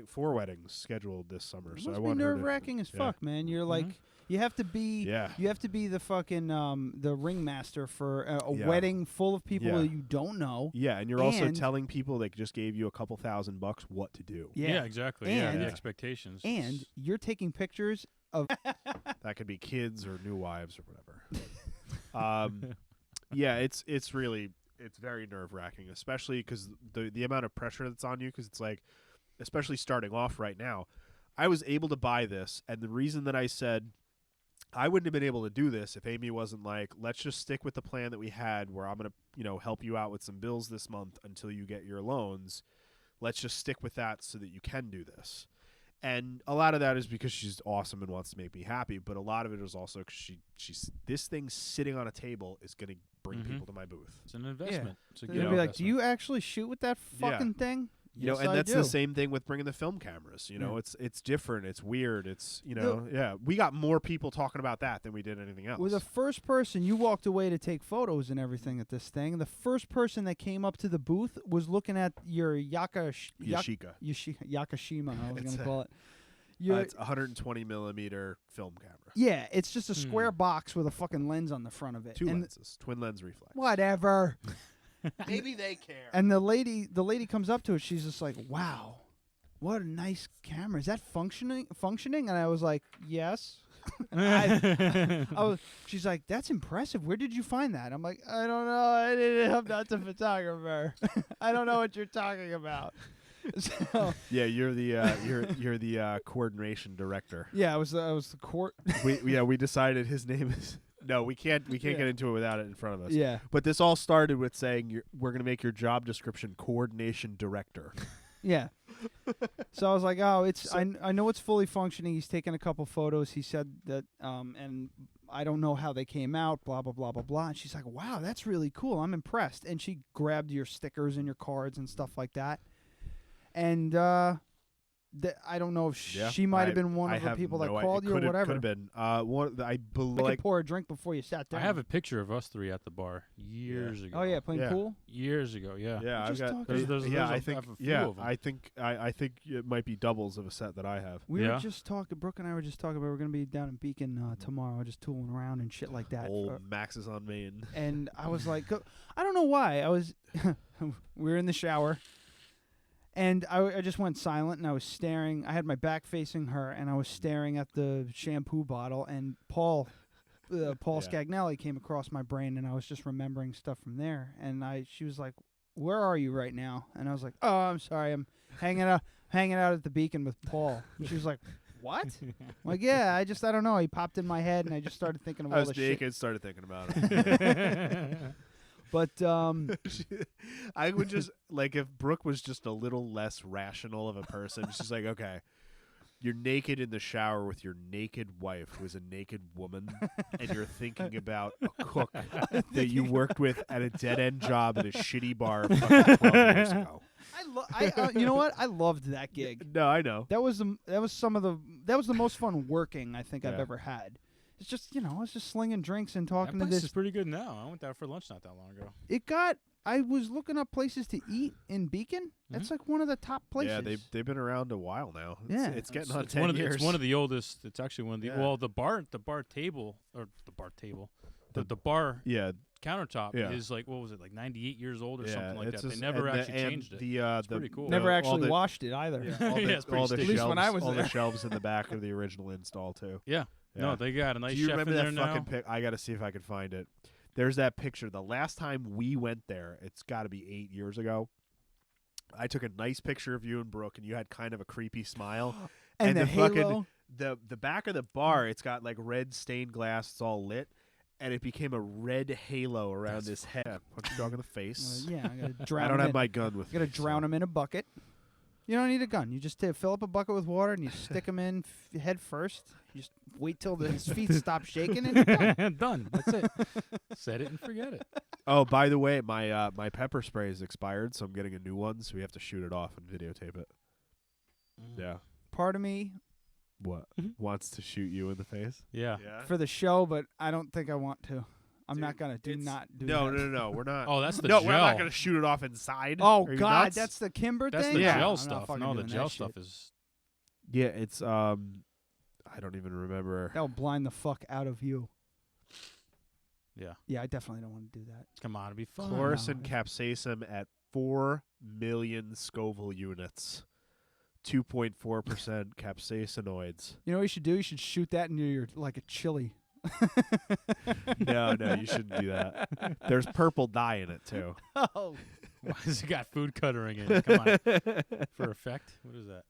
four weddings scheduled this summer. It So I must be want her to- nerve-wracking as yeah. fuck, man. You're like, you have to be, Yeah. you have to be the fucking the ringmaster for a Yeah. wedding full of people Yeah. that you don't know. Yeah, and you're also And- telling people that just gave you a couple $1,000 what to do. Yeah, exactly. And- the expectations. and you're taking pictures of. That could be kids or new wives or whatever. Yeah, it's really very nerve-wracking, especially because the amount of pressure that's on you, because it's like, especially starting off right now, I was able to buy this, and the reason that I said I wouldn't have been able to do this if Amy wasn't like, let's just stick with the plan that we had where I'm going to, help you out with some bills this month until you get your loans. Let's just stick with that so that you can do this. And a lot of that is because she's awesome and wants to make me happy, but a lot of it is also because she's this thing sitting on a table is going to bring Mhm. people to my booth. It's an investment. It's a They're good gonna be like, investment. "Do you actually shoot with that fucking thing?" Yes, and I that's do. the same thing with bringing the film cameras. Yeah. It's different. It's weird. It's yeah. We got more people talking about that than we did anything else. With the first person you walked away to take photos and everything at this thing, the first person that came up to the booth was looking at your Yashica. Yakashima. I was It's going to a- call it. Your, It's 120 millimeter film camera. yeah, it's just a square box with a fucking lens on the front of it. Two and lenses, twin lens reflex. Whatever. Maybe they care. And the lady comes up to it. She's just like, "Wow, what a nice camera. Is that functioning?" And I was like, "Yes." She's like, that's impressive. Where did you find that? I'm like, I don't know. I'm not the photographer. I don't know what you're talking about. So, Yeah, you're the coordination director. yeah, I was the court. We decided his name is. No, we can't get into it without it in front of us. Yeah. But this all started with saying we're going to make your job description coordination director. Yeah. So I was like, oh, I know it's fully functioning. He's taken a couple photos. He said that, and I don't know how they came out, blah, blah, blah, blah, blah. And she's like, wow, that's really cool. I'm impressed. And she grabbed your stickers and your cards and stuff like that. And I don't know if she might have been one of the people that called you or whatever. Could have been. I I could pour a drink before you sat down. I have a picture of us three at the bar years ago. Oh yeah, playing pool. Years ago, yeah. Yeah, I've got. I think it might be doubles of a set that I have. We were just talking. Brooke and I were just talking about we're gonna be down in Beacon tomorrow, just tooling around and shit like that. Old Max is on Main. And I was like, I don't know why. We were in the shower. And I just went silent, and I was staring. I had my back facing her, and I was staring at the shampoo bottle. And Paul Scagnelli came across my brain, and I was just remembering stuff from there. And she was like, "Where are you right now?" And I was like, "Oh, I'm sorry, I'm hanging out at the Beacon with Paul." And she was like, "What?" I'm like, "Yeah, I don't know. He popped in my head, and I just started thinking of all the shit." I was naked, started thinking about it. But I would just like if Brooke was just a little less rational of a person. She's like, okay, you're naked in the shower with your naked wife, who is a naked woman, and you're thinking about a cook that you worked with at a dead end job at a shitty bar fucking 12 years ago. You know what? I loved that gig. No, I know that was the most fun working I think I've ever had. It's just, I was just slinging drinks and talking that to place this. is pretty good now. I went there for lunch not that long ago. I was looking up places to eat in Beacon. That's like one of the top places. Yeah, they've been around a while now. It's getting on 10 one years. It's one of the oldest. It's actually one of the the bar table the bar countertop is like, what was it, like 98 years old or something like that. They never actually changed it. It's pretty cool. Never actually washed it either. All the at least when I was all there. the shelves in the back of the original install too. Yeah. No, they got a nice Do you chef remember in that there fucking now. I got to see if I can find it. There's that picture. The last time we went there, it's got to be 8 years ago. I took a nice picture of you and Brooke, and you had kind of a creepy smile. and the halo. Fucking, the back of the bar, it's got like red stained glass. It's all lit. And it became a red halo around his head. Punch your dog in the face. I gotta drown I don't him have my gun with me. You gotta drown him in a bucket. You don't need a gun. You just fill up a bucket with water and you stick him in head first. You just wait till his feet stop shaking and you're done. Done. That's it. Set it and forget it. Oh, by the way, my pepper spray is expired, so I'm getting a new one. So we have to shoot it off and videotape it. Yeah. Part of me wants to shoot you in the face. Yeah. For the show, but I don't think I want to. I'm not gonna do that. No, we're not. Oh, that's the no, gel. we're not gonna shoot it off inside. Oh Are you God, nuts? that's the Kimber that's thing. The Yeah. gel I'm stuff. not No, the doing gel that stuff shit. is. Yeah, it's I don't even remember. That'll blind the fuck out of you. Yeah. Yeah, I definitely don't want to do that. Come on, it'd be fun. Chlorosin capsaicin at 4 million Scoville units. 2.4% capsaicinoids. You know what you should do? You should shoot that into your like a chili. No, you shouldn't do that. There's purple dye in it too. Oh. Why has it got food coloring in it? Come on. For effect? What is that?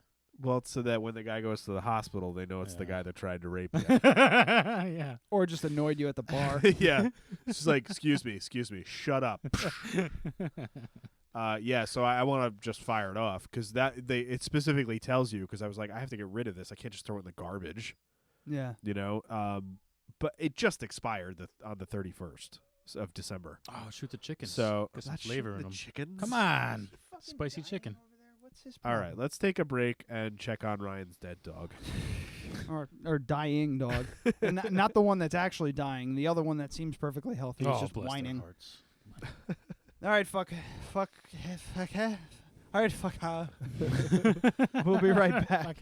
Well, it's so that when the guy goes to the hospital, they know it's the guy that tried to rape you. Yeah. Or just annoyed you at the bar. Yeah. It's just like, excuse me, shut up. So I want to just fire it off because it specifically tells you, because I was like, I have to get rid of this. I can't just throw it in the garbage. Yeah. You know? But it just expired on the 31st of December. Oh, shoot the chickens. So get some flavor in them. Chickens? Come on. Spicy chicken. What's his All right, let's take a break and check on Ryan's dead dog. or dying dog. And not the one that's actually dying. The other one that seems perfectly healthy. It's just bless their whining. hearts. All right, fuck. All right, fuck. We'll be right back.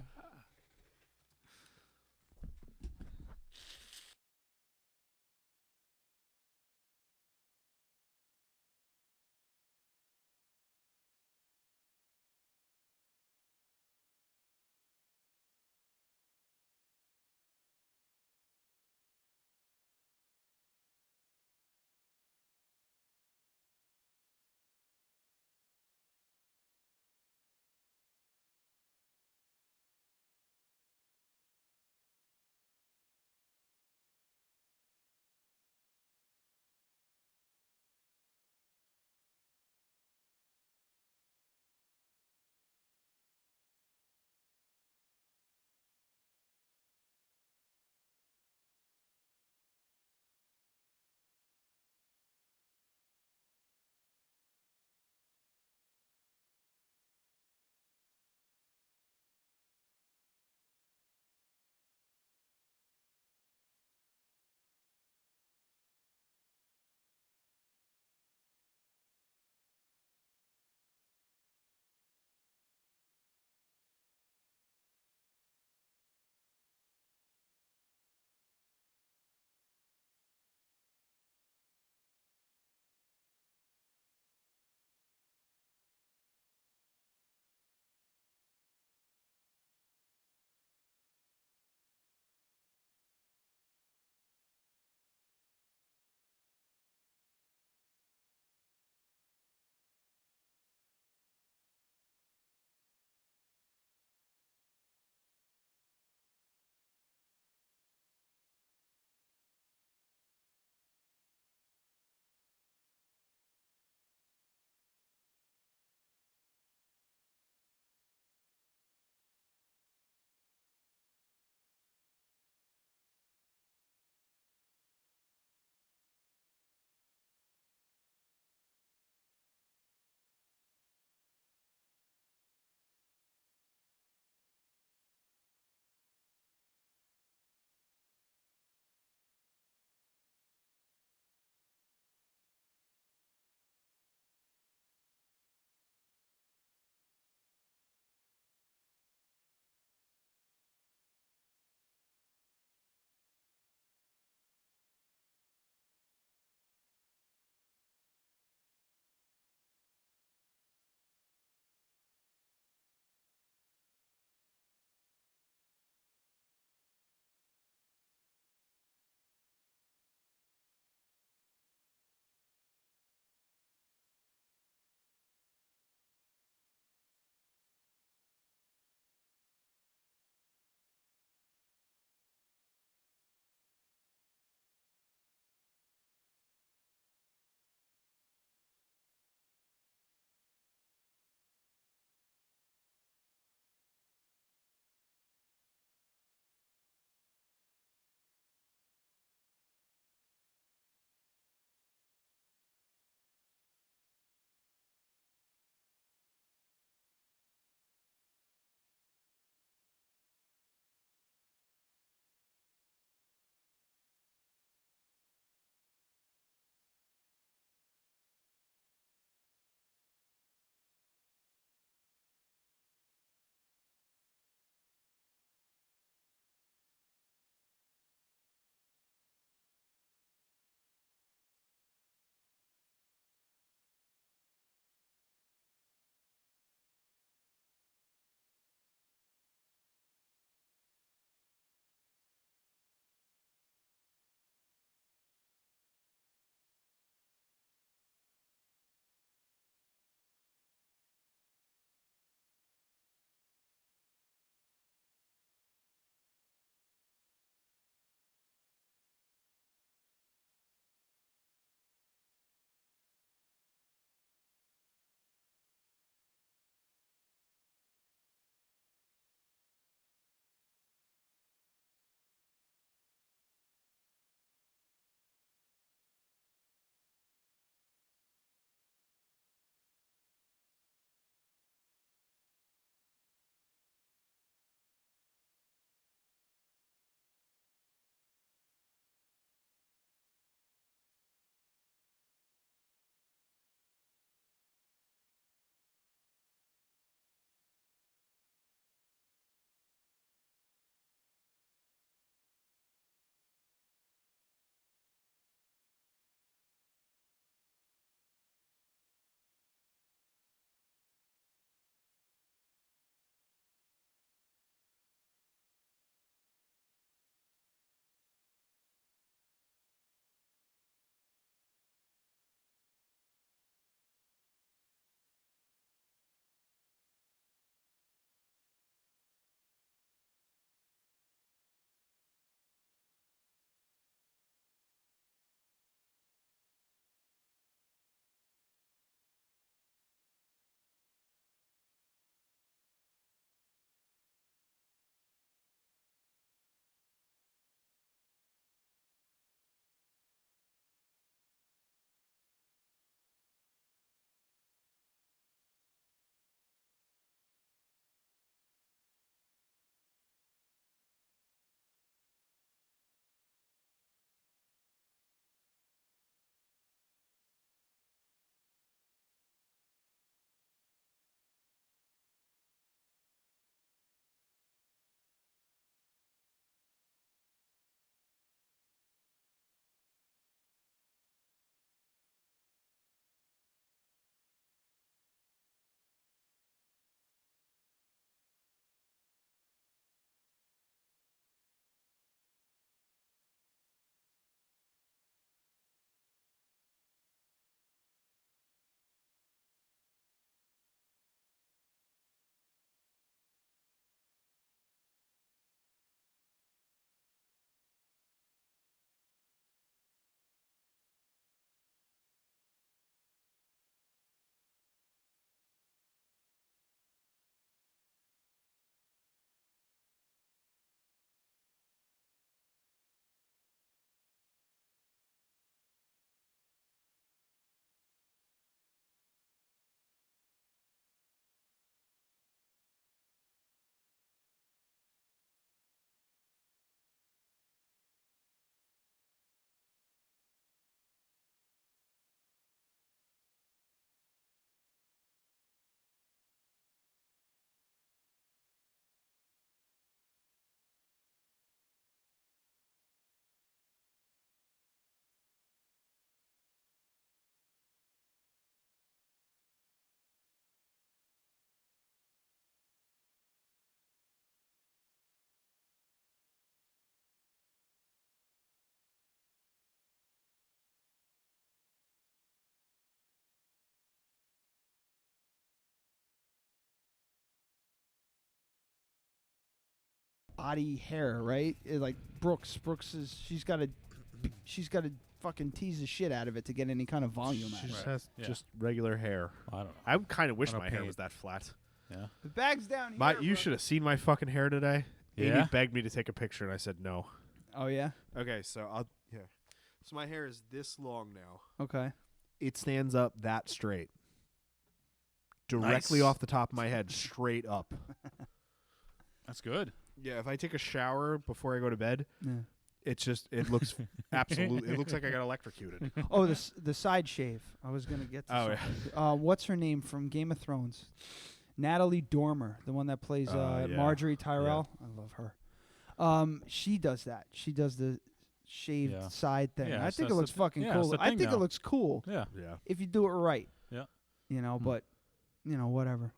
body hair, right? Like Brooks she's got to fucking tease the shit out of it to get any kind of volume out of it. She just has just regular hair. I don't know. I kind of wish my hair was that flat. Yeah. The bag's down here. You should have seen my fucking hair today. Yeah? Amy begged me to take a picture, and I said no. Oh, yeah? Okay, so So my hair is this long now. Okay. It stands up that straight. Directly off the top of my head, straight up. That's good. Yeah, if I take a shower before I go to bed, it looks absolutely, it looks like I got electrocuted. Oh, the side shave. I was going to get to something. Yeah. What's her name from Game of Thrones? Natalie Dormer, the one that plays Marjorie Tyrell. Yeah. I love her. She does that. She does the shaved side thing. Yeah, I think it looks fucking cool. I think it looks cool. Yeah. If you do it right. Yeah. But whatever.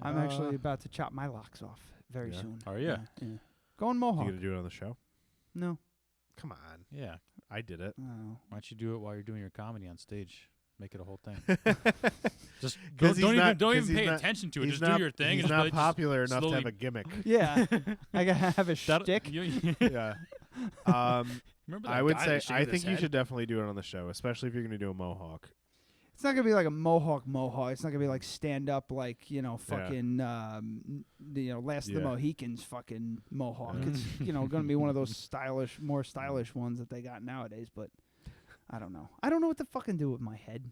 I'm actually about to chop my locks off very soon. Are you? Yeah. Going Mohawk. You gonna do it on the show? No. Come on. Yeah. I did it. Oh. Why don't you do it while you're doing your comedy on stage? Make it a whole thing. Just don't even pay attention to it. Just do your thing. He's not popular enough to have a gimmick. Yeah. I gotta have a shtick. Yeah. Remember that I would say I think you should definitely do it on the show, especially if you're gonna do a mohawk. It's not gonna be like a mohawk. It's not gonna be like stand up, like fucking Last of the Mohicans fucking mohawk. It's gonna be one of those more stylish ones that they got nowadays. But I don't know. I don't know what to fucking do with my head.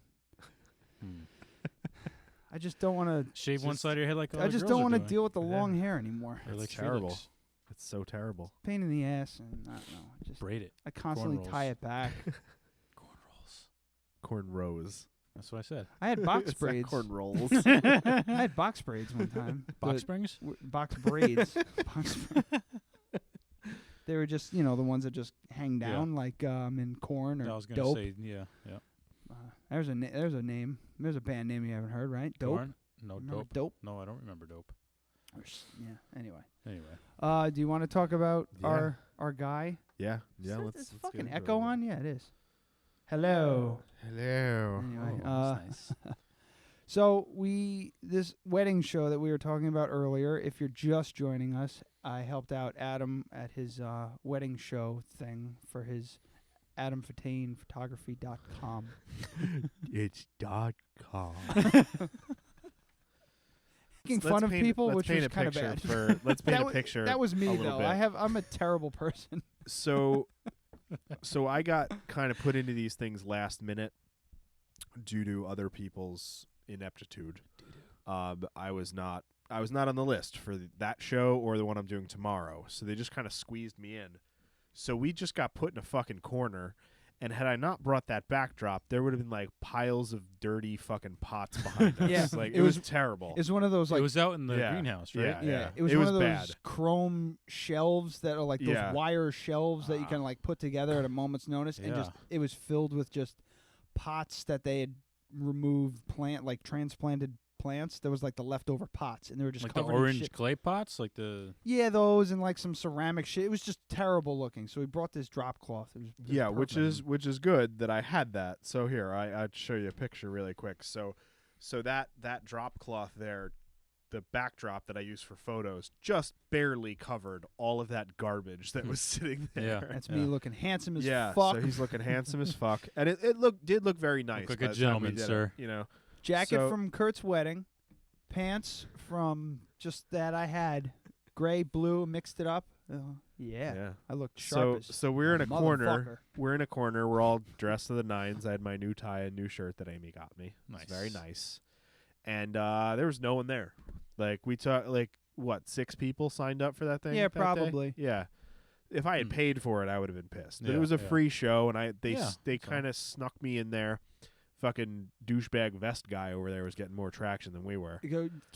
I just don't want to shave one side of your head like I just don't want to deal with the long hair anymore. It's terrible. It's so terrible. Pain in the ass, and I don't know. Just braid it. I constantly tie it back. Cornrows. That's what I said. I had box braids. Corn rolls. I had box braids one time. Box springs? Box braids. They were just, the ones that just hang down like in Corn or I was gonna Dope. say, yeah. There's a name. There's a band name you haven't heard, right? Dope. Corn? No, Dope. Dope. No, I don't remember Dope. Yeah. Anyway. Do you want to talk about our guy? Yeah. Let's fucking echo on. Yeah, it is. Hello. Anyway, nice. So this wedding show that we were talking about earlier, if you're just joining us, I helped out Adam at his wedding show thing for his adamfotanephotography.com. It's .com. Making fun of people, which is kind of bad. Let's paint a picture. That was me, though. I'm a terrible person. So I got kind of put into these things last minute due to other people's ineptitude. I was not on the list for that show or the one I'm doing tomorrow. So they just kind of squeezed me in. So we just got put in a fucking corner. And had I not brought that backdrop, there would have been like piles of dirty fucking pots behind us. Yeah, like it was terrible. It's one of those like it was out in the greenhouse, right? Yeah. It was one of those bad. chrome shelves that are like those wire shelves that you can like put together at a moment's notice, and just it was filled with just pots that they had removed transplanted plants. There was like the leftover pots, and they were just like the covered orange in shit. clay pots, like the those and like some ceramic shit. It was just terrible looking. So we brought this drop cloth. It was which is good that I had that. So here I'd show you a picture really quick. So that drop cloth there, the backdrop that I use for photos, just barely covered all of that garbage that was sitting there. Yeah, that's me looking handsome as fuck. So he's looking handsome as fuck, and it did look very nice. Look like a gentleman, sir. Jacket from Kurt's wedding, pants from just that I had, gray, blue, mixed it up. I looked sharp. So we're in a corner. We're in a corner. We're all dressed to the nines. I had my new tie and new shirt that Amy got me. Nice, it's very nice. And there was no one there. Like we talked, 6 people signed up for that thing. Yeah, probably. Day? Yeah. If I had paid for it, I would have been pissed. But it was a free show, and they kind of snuck me in there. Fucking douchebag vest guy over there was getting more traction than we were.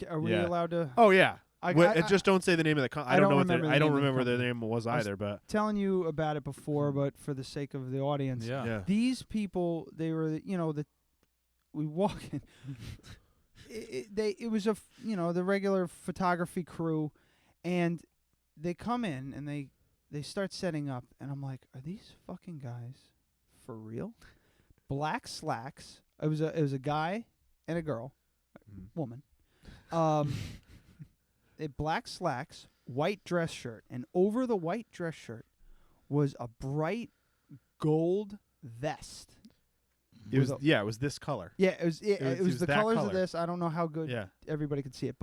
Are we allowed to? Oh yeah. Just don't say the name of the company. I don't remember their name was either. But telling you about it before, but for the sake of the audience, these people, they were, we walk in. It was the regular photography crew, and they come in and they start setting up, and I'm like, are these fucking guys for real? Black slacks. It was a guy and a girl, woman. Black slacks, white dress shirt, and over the white dress shirt was a bright gold vest. It was this color. Yeah, it was the colors color. of this. I don't know how good everybody could see it,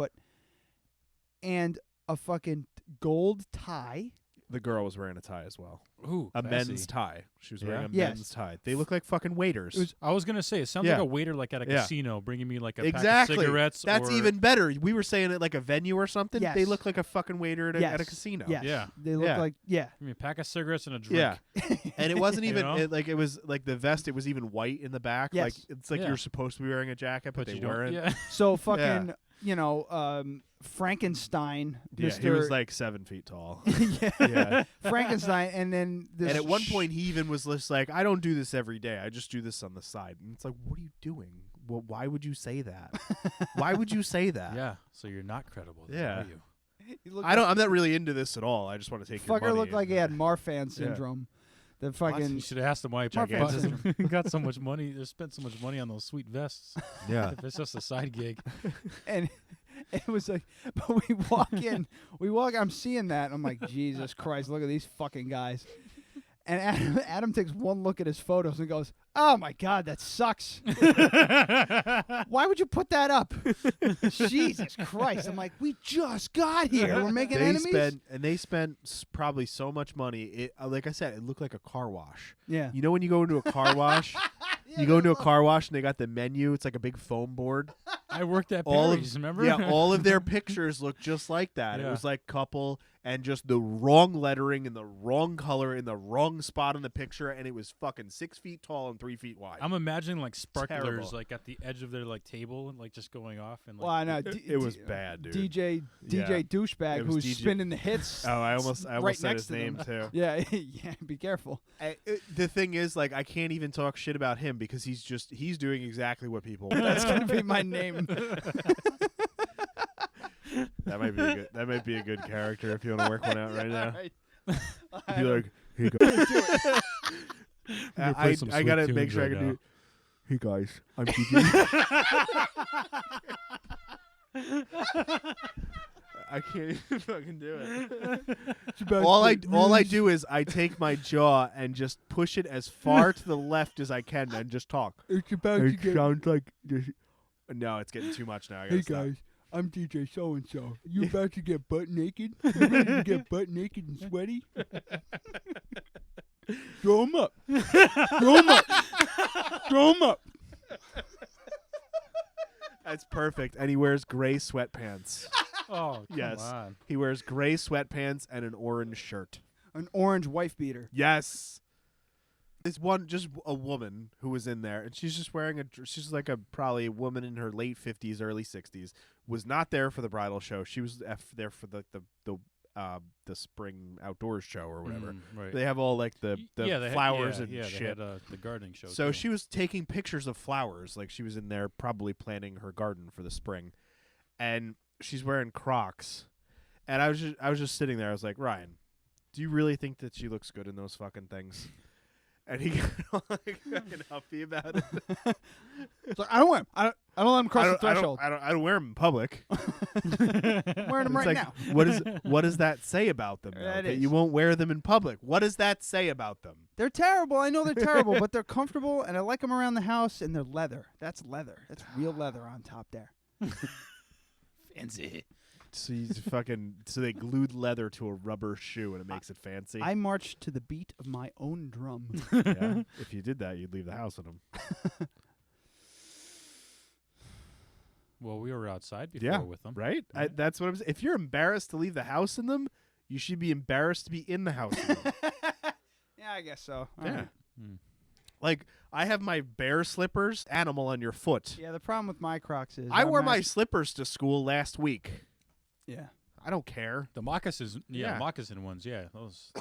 and a fucking gold tie. The girl was wearing a tie as well. Ooh, a men's tie. She was wearing a men's tie. They look like fucking waiters. I was gonna say it sounds like a waiter, like at a casino, bringing me like a pack of cigarettes. That's even better. We were saying it like a venue or something. Yes. They look like a fucking waiter at a casino. Yes. Yeah, they look like Give me a pack of cigarettes and a drink. Yeah, and it wasn't even it was like the vest. It was even white in the back. Yes. Like it's like you're supposed to be wearing a jacket, but they weren't. Yeah. So fucking Frankenstein. Yeah, he was like 7 feet tall. yeah, Frankenstein, and then this. And at one point, he even was just like, "I don't do this every day. I just do this on the side." And it's like, "What are you doing? Well, why would you say that? Why would you say that?" Yeah. So you're not credible. Then, are you? I'm not really into this at all. I just want to take your money. Fucker looked like he had Marfan syndrome. The fucking. You should have asked him why he got so much money. They spent so much money on those sweet vests. Yeah. If it's just a side gig. And it was like, but we walk in, I'm seeing that, and I'm like, Jesus Christ, look at these fucking guys. And Adam takes one look at his photos and goes, "Oh my God, that sucks. Why would you put that up?" Jesus Christ. I'm like, we just got here. We're making enemies. They spent probably so much money. It, like I said, it looked like a car wash. Yeah. You know when you go into a car wash? You go into a car wash and they got the menu. It's like a big foam board. I worked at Perry's, remember? Yeah, all of their pictures look just like that. Yeah. It was like couple and just the wrong lettering and the wrong color in the wrong spot in the picture, and it was fucking 6 feet tall and 3 feet wide. I'm imagining like sparklers Terrible. like at the edge of their like table and like just going off and like. Well, I know. It was bad, dude. DJ douchebag who's spinning the hits. Oh, I almost right said next his to name them. too. Yeah, yeah. Be careful. The thing is, like, I can't even talk shit about him because he's doing exactly what people want. That's gonna be my name. That might be a good character if you want to work one out right now. Right. Be like, hey guys. I gotta make sure I can do. Hey guys, I'm DJ. I can't even fucking do it. All I do is I take my jaw and just push it as far to the left as I can and just talk. It's about to get. Sounds like this. No, it's getting too much now. I gotta stop. Guys, I'm DJ so and so. You about to get butt naked? You ready to get butt naked and sweaty? Throw 'em up. Throw 'em up. Throw 'em up. That's perfect. And he wears gray sweatpants. Oh, yes. come on. He wears gray sweatpants and an orange shirt. An orange wife beater. Yes. There's just a woman who was in there, and she's just wearing she's like probably a woman in her late 50s, early 60s, was not there for the bridal show. She was there for the spring outdoors show or whatever. Right. They have all like the flowers and shit. They had, the gardening show. So too. she was taking pictures of flowers, like she was in there probably planting her garden for the spring, and she's wearing Crocs, and I was just sitting there. I was like, Ryan, do you really think that she looks good in those fucking things? And he got like fucking huffy about it. So I don't wear them. I don't let them cross the threshold. I don't wear them in public. I'm wearing them right now. What does that say about them? That you won't wear them in public. What does that say about them? They're terrible. I know they're terrible, but they're comfortable, and I like them around the house, and they're leather. That's leather. That's real leather on top there. Fancy. So they glued leather to a rubber shoe and it makes it fancy. I marched to the beat of my own drum. Yeah, if you did that, you'd leave the house in them. Well, we were outside before with them, right? That's what I'm saying. If you're embarrassed to leave the house in them, you should be embarrassed to be in the house in them. Yeah, I guess so. Yeah. Right. Like, I have my bear slippers, animal on your foot. Yeah, the problem with my Crocs is I wore my slippers to school last week. Yeah. I don't care. The moccasins, moccasin ones, those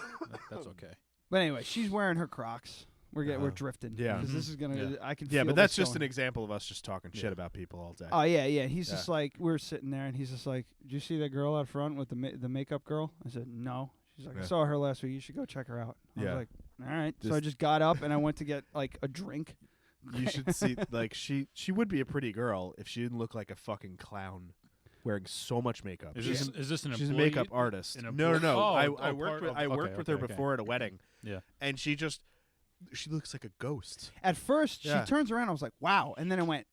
that's okay. But anyway, she's wearing her Crocs. We're drifting. Yeah. Because this is gonna. I can. Yeah, feel but that's this just going. an example of us just talking shit about people all day. Oh yeah. He's just like, we were sitting there, and he's just like, "Did you see that girl out front with the makeup girl?" I said, "No." She's like, "I saw her last week. You should go check her out." I was like, "All right." So I just got up and I went to get like a drink. You should see, like, she would be a pretty girl if she didn't look like a fucking clown. wearing so much makeup. Is this an She's a employee? makeup artist. No. I worked with her before at a wedding. Yeah. And she looks like a ghost. At first, she turns around. I was like, wow. And then I went,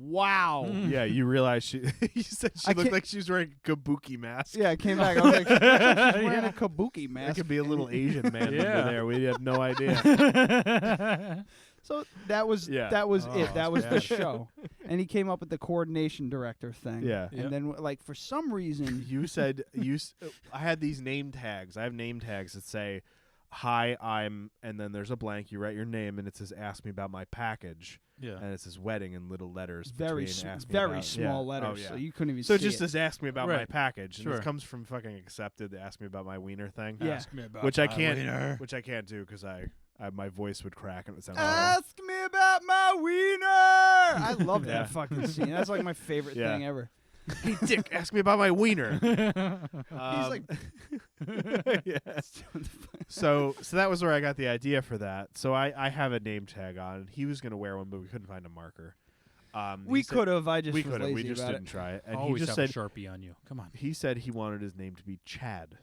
wow. Yeah, you realize you said she looked like she was wearing a kabuki mask. Yeah, I came back. I was like, she's wearing a kabuki mask. That could be a little Asian man under there. We had no idea. So that was it. That was the show. And he came up with the coordination director thing. Yeah. And then, like, for some reason, you said I had these name tags. I have name tags that say, "Hi, I'm," and then there's a blank. You write your name, and it says, "Ask me about my package." Yeah. And it says "wedding" in little letters. Very small letters. So you couldn't even. So see it just says "Ask me about Right. my package." Sure. And this comes from fucking Accepted. The "Ask me about my wiener" thing. Yeah. Ask me about Which I my can't. wiener. Which I can't do because my voice would crack and it would sound. Ask me about my wiener. I love that fucking scene. That's like my favorite thing ever. Hey, Dick, ask me about my wiener. He's like, yeah. So that was where I got the idea for that. So I have a name tag on. He was gonna wear one, but we couldn't find a marker. We could have. I just we was could have. lazy We just about didn't try it. And Always he just have said a Sharpie on you. Come on. he said he wanted his name to be Chad.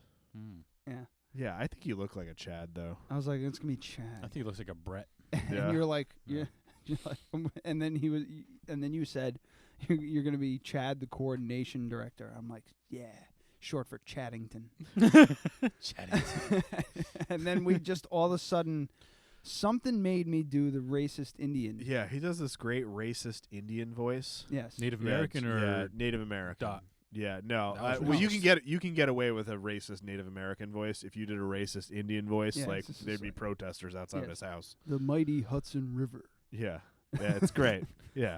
Yeah. Yeah, I think you look like a Chad though. I was like, it's gonna be Chad. I think he looks like a Brett. Yeah. And you're like, you're like, and then you said, you're gonna be Chad, the coordination director. I'm like, yeah, short for Chaddington. Chaddington. And then we just all of a sudden, something made me do the racist Indian. Yeah, he does this great racist Indian voice. Yes. Native American Native American. Dot. Yeah, no. That was Well, you racist. can get away with a racist Native American voice. If you did a racist Indian voice, Yeah, like it's just there'd be like- protesters outside his house. The mighty Hudson River. Yeah, yeah, it's great. Yeah,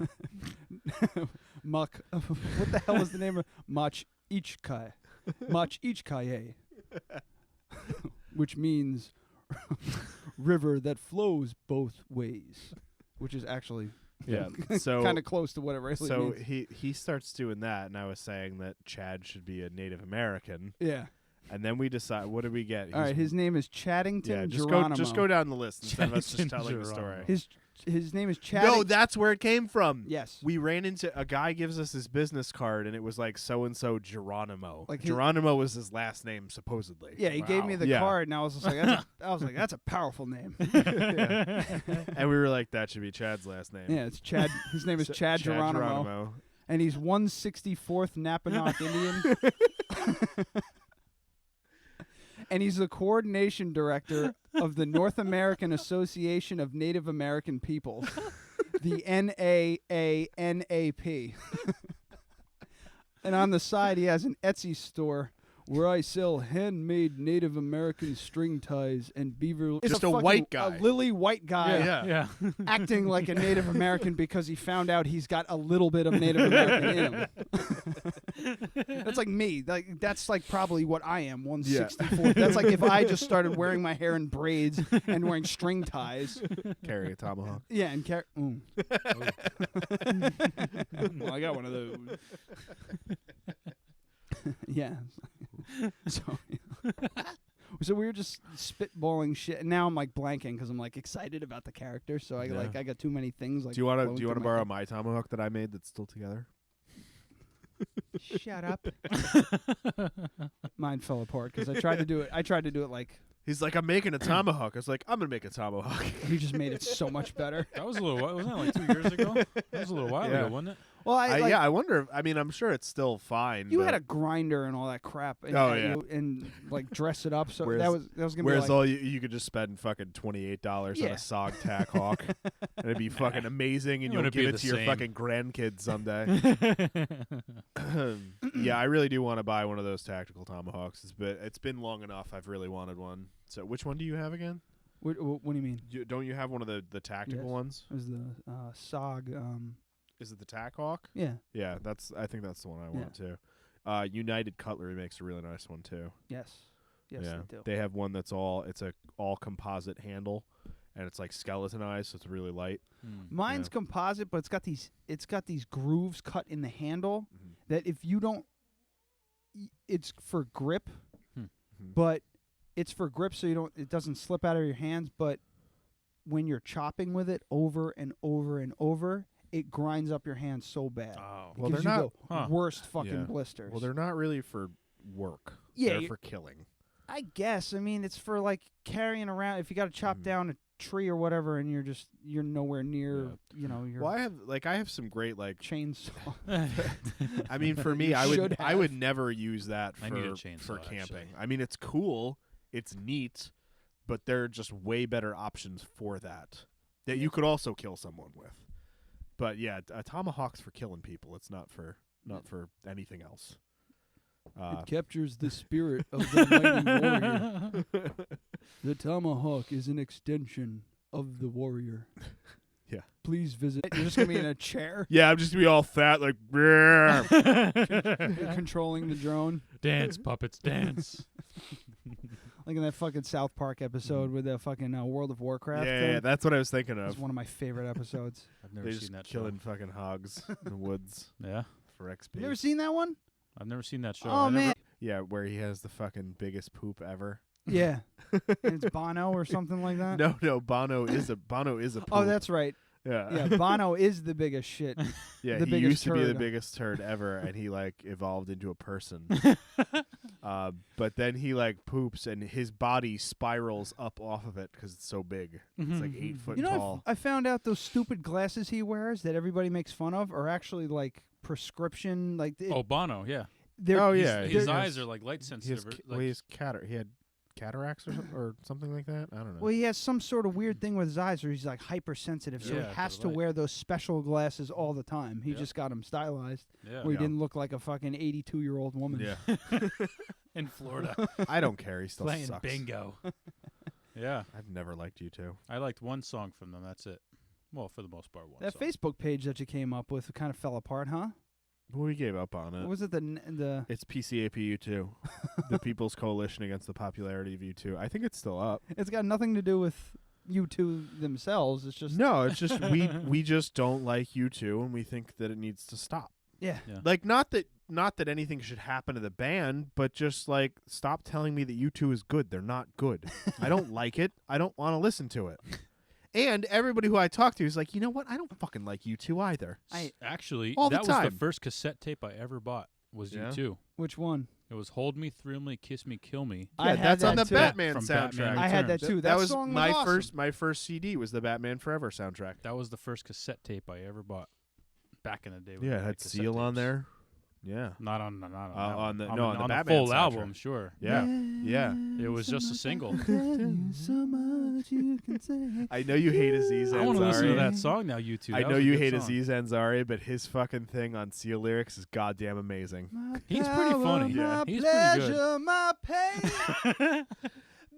What the hell is the name of Mach Ichkai? Mach Ichkaye. Which means river that flows both ways. Which is actually yeah. So kind of close to what it really means. he starts doing that, and I was saying that Chad should be a Native American, Yeah. and then we decide what did we get? All right, his name is Chaddington yeah, Geronimo. just go down the list instead of us just Chaddington telling the story. Geronimo. His name is Chaddington. No, that's where it came from. Yes. We ran into a guy gives us his business card, and it was like so and so Geronimo. Like Geronimo was his last name, supposedly. Yeah, he gave me the Yeah. card, and I was just like, that's a powerful name. Yeah. And we were like, that should be Chad's last name. Yeah, it's Chad. His name is Chad Geronimo, and he's 164th Napanock Indian. And he's the coordination director of the North American Association of Native American Peoples, the NAANAP. And on the side, he has an Etsy store where I sell handmade Native American string ties and beaver. It's Just a fucking- white guy. a lily white guy, Yeah. acting like a Native American because he found out he's got a little bit of Native American in him. That's like me. Like that's like probably what I am. 164. That's like if I just started wearing my hair in braids and wearing string ties. Carry a tomahawk. Yeah, and well, I got one of those. Yeah. So we were just spitballing shit, and now I'm like blanking because I'm like excited about the character. So I got too many things. Like, Do you want flowing to through my borrow head. my tomahawk that I made that's still together? Shut up. Mine fell apart because I tried to do it. Like He's like, I'm making a tomahawk. I was like, I'm gonna make a tomahawk. you just made it so much better. That was a little while. Wasn't that like 2 years ago? That was a little while Yeah. ago, wasn't it? Well, I wonder. I mean, I'm sure it's still fine. you but had a grinder and all that crap. And, Oh, yeah. and like dress it up. So Whereas- that was gonna be Whereas like, all you could just spend fucking $28 on Yeah. a SOG tack hawk, and it'd be fucking amazing, and It you'll wouldn't give be it the to your same. fucking grandkids someday. Yeah, I really do want to buy one of those tactical tomahawks. It's been long enough. I've really wanted one. So, which one do you have again? what do you mean? Don't you have one of the tactical Yes. ones? It was the SOG. Is it the tack hawk? Yeah. Yeah, I think that's the one I want too. United Cutlery makes a really nice one too. Yes. Yes, yeah, they do. they have one that's all composite handle, and it's like skeletonized, so it's really light. Mine's composite, but it's got these grooves cut in the handle that if you don't, it's for grip, but it's for grip so it doesn't slip out of your hands. But when you're chopping with it over and over and over, it grinds up your hands so bad. Oh. It Well, gives they're you not- the worst fucking blisters. Well, they're not really for work. Yeah, they're you- for killing. I guess. I mean, it's for like carrying around. If you got to chop down a tree or whatever, and you're nowhere near, your Well, I have some great like chainsaw. I mean, for me, You I should would never use that I need a for chainsaw, camping. actually. I mean, it's cool, it's neat, but there are just way better options for that you could also kill someone with. But yeah, a tomahawk's for killing people. It's not for anything else. It captures the spirit of the mighty warrior. The tomahawk is an extension of the warrior. Yeah. Please visit. You're just gonna be in a chair. Yeah, I'm just gonna be all fat, like. You're controlling the drone. Dance, puppets, dance. Like in that fucking South Park episode with the fucking World of Warcraft. Yeah, that's what I was thinking That's of. one of my favorite episodes. I've never They seen just that killing fucking hogs in the woods show. Yeah, for XP. You never seen that one? I've never seen that show. Oh man. Yeah, where he has the fucking biggest poop ever. Yeah. And it's Bono or something like that. No, Bono is a poop. Oh, that's right. Yeah. Yeah, Bono is the biggest shit. Yeah, the he biggest used to be the turd. biggest turd ever, and he like evolved into a person. But then he like poops, and his body spirals up off of it because it's so big. It's like 8 foot You know, tall. I found out those stupid glasses he wears that everybody makes fun of are actually like prescription. Like Oh, Bono, yeah. they're, Oh, His- yeah, his he eyes has- are like light he sensitive. has he had cataracts or something like that. I don't know. Well, he has some sort of weird thing with his eyes where he's like hypersensitive, so Yeah, he to has the to light. wear those special glasses all the time. He Yeah. just got them stylized yeah. where he Yeah. didn't look like a fucking 82-year-old woman. Yeah, In Florida, I don't care. He still playing sucks. bingo. Yeah, I've never liked you two. I liked one song from them. That's it. Well, for the most part, one That song. Facebook page that you came up with kind of fell apart, huh? Well, we gave up on it. What was it the It's PCAPU2, the People's Coalition Against the Popularity of U2. I think it's still up. It's got nothing to do with you two themselves. It's just No, it's just we just don't like U2, and we think that it needs to stop. yeah. Yeah. Like not that anything should happen to the band, but just like stop telling me that U2 is good. They're not good. I don't like it. I don't want to listen to it. And everybody who I talk to is like, you know what? I don't fucking like U2 either. Actually, All the that was the time. first cassette tape I ever bought. Was Yeah? U2. Which one? It was "Hold Me, Thrill Me, Kiss Me, Kill Me." I Yeah, had that's that on the too. Batman From soundtrack. Batman I had that Returns. too. That was song my awesome. my first CD was the Batman Forever soundtrack. That was the first cassette tape I ever bought. Back in the day. Yeah, it had cassette Seal on tapes. there. Yeah. Not on that on one. the- on no, the, on the on the Batman full soundtrack. album, sure. Yeah. Yeah. It was just a single. So much you can say. I know you hate Aziz I want to listen to Ansari. that song now, U2. I That know was a you good hate song. Aziz Ansari, but his fucking thing on Seal lyrics is goddamn amazing. He's pretty funny. Yeah. My He's pretty good. pleasure, my pain,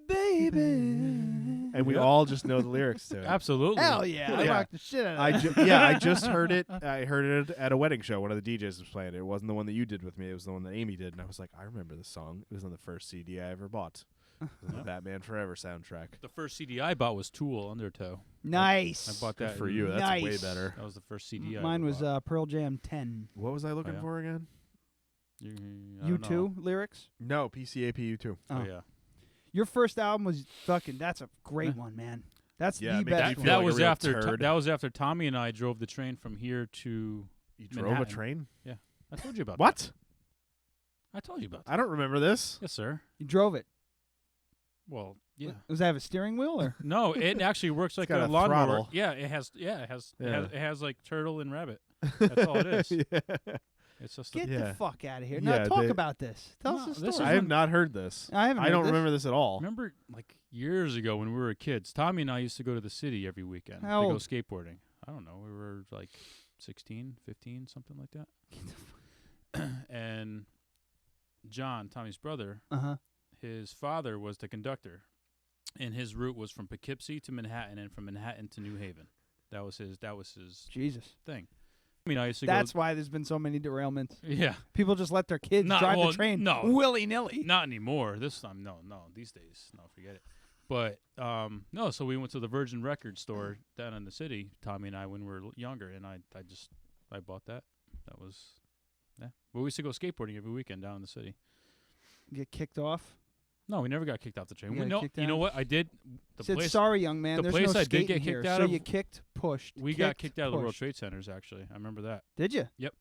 baby. And we all just know the lyrics to it. Absolutely. Hell yeah! I Yeah. rocked the shit out of I that. I just heard it. I heard it at a wedding show. One of the DJs was playing it. It wasn't the one that you did with me. It was the one that Amy did. And I was like, I remember this song. It was on the first CD I ever bought. It was on the Batman Forever soundtrack. The first CD I bought was Tool, Undertow. Nice. I bought Good that for in- you. That's way Nice. better. That was the first CD I Mine ever was bought. Pearl Jam 10. What was I looking yeah. for again? I You don't know. too lyrics. No, PCAPU2. Oh, yeah. Your first album was fucking. That's a great one, man. That's Yeah, the it makes best me That, one. feel that like a was real after turd. that was after Tommy and I drove the train from here to. You drove a Manhattan. train? I told you about What? that. I told you about that. I don't remember this. Yes, sir. You drove it. Well, yeah. Does that have a steering wheel or? No, it actually works like got a a lawnmower. throttle. Yeah, it has. Yeah, it has. Yeah. It has like turtle and rabbit. That's all it is. Yeah. It's just. Get Yeah. the fuck out of here! Yeah, Now talk they- about this. Tell us No, the this story. I have not heard this. I haven't. I heard don't this. remember this at all. Remember, like years ago when we were kids, Tommy and I used to go to the city every weekend How to go old? skateboarding. I don't know. We were like 16, 15, something like that. And John, Tommy's brother, his father was the conductor, and his route was from Poughkeepsie to Manhattan and from Manhattan to New Haven. That was his Jesus. thing. I mean, I used to That's go. why there's been so many derailments. Yeah, People just let their kids drive well, the train no. willy nilly. not anymore. This time, no. These days, no, forget it. But no. So we went to the Virgin Record store down in the city, Tommy and I, when we were younger, and I bought that. That was, yeah. But we used to go skateboarding every weekend down in the city. Get kicked off. No, we never got kicked off the train. You know what? I did. Sorry, young man. The There's place no I did get here. kicked out so of. You kicked, pushed. We got kicked out of the World Trade Centers. Actually, I remember that. Did you? Yep.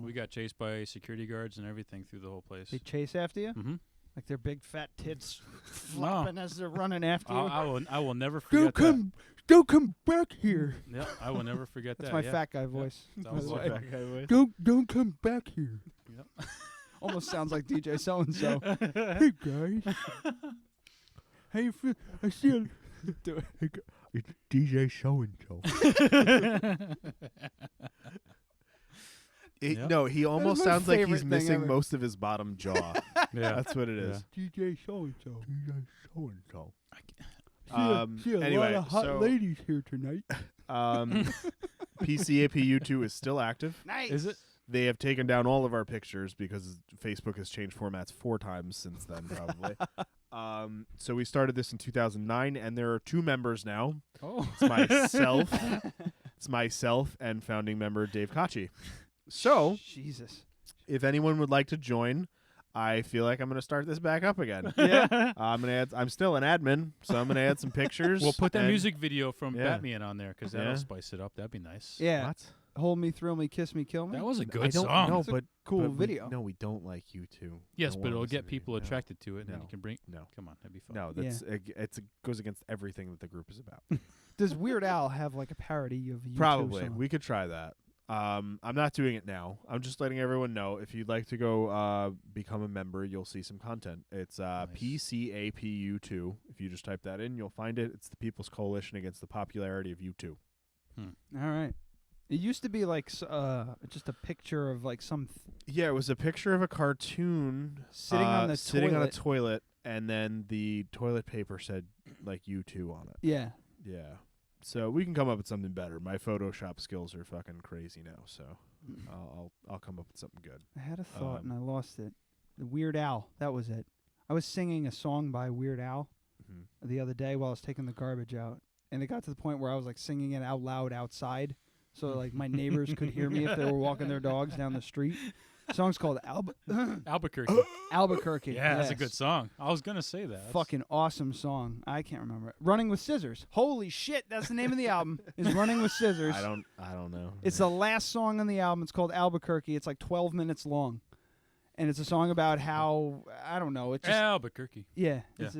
We got chased by security guards and everything through the whole place. They chase after you? Mm-hmm. Like their big fat tits flopping as they're running after you? I will never forget that. Don't come back here. Yeah, I will never forget That's that. my fat guy voice. That was my fat guy voice. Don't come back here. Yep. Almost sounds like DJ so-and-so. Hey, guys. How you feel? I see a... Do it. It's DJ so-and-so. No, he almost sounds like he's missing most of his bottom jaw. Yeah, that's what it is. DJ so-and-so. DJ so-and-so. See a lot of hot ladies here tonight. PCAPU2 is still active. Nice. Is it? They have taken down all of our pictures because Facebook has changed formats 4 times since then, probably. So we started this in 2009, and there are 2 members now. Oh, It's myself and founding member Dave Kachi. So, Jesus, if anyone would like to join, I feel like I'm going to start this back up again. Yeah, I'm still an admin, so I'm going to add some pictures. We'll put that music video from Batman on there because that'll spice it up. That'd be nice. Yeah. What? Hold me, thrill me, kiss me, kill me. That was a good I don't song. know, It's a but cool video. No, we don't like you two. Yes, No but one it'll listens get to people you. attracted to it, and then No. you can bring. No. Come on, that'd be fun. No, that's it goes against everything that the group is about. Does Weird Al have like a parody of you? Probably. We could try that. I'm not doing it now. I'm just letting everyone know. If you'd like to go become a member, you'll see some content. It's PCAPU2. If you just type that in, you'll find it. It's the People's Coalition Against the Popularity of U2. All right. It used to be like just a picture of like some... Yeah, it was a picture of a cartoon sitting on a toilet, and then the toilet paper said like U2 on it. Yeah. Yeah. So we can come up with something better. My Photoshop skills are fucking crazy now, so I'll come up with something good. I had a thought and I lost it. The Weird Al, that was it. I was singing a song by Weird Al the other day while I was taking the garbage out, and it got to the point where I was like singing it out loud outside, so like my neighbors could hear me if they were walking their dogs down the street. The song's called Albuquerque. Albuquerque. Yeah, that's a good song. I was gonna say that. Fucking awesome song. I can't remember it. Running with Scissors. Holy shit, that's the name of the album. Is Running with Scissors. I don't know. It's the last song on the album. It's called Albuquerque. It's like 12 minutes long. And it's a song about how, I don't know, it's just Albuquerque. Yeah. Yeah. It's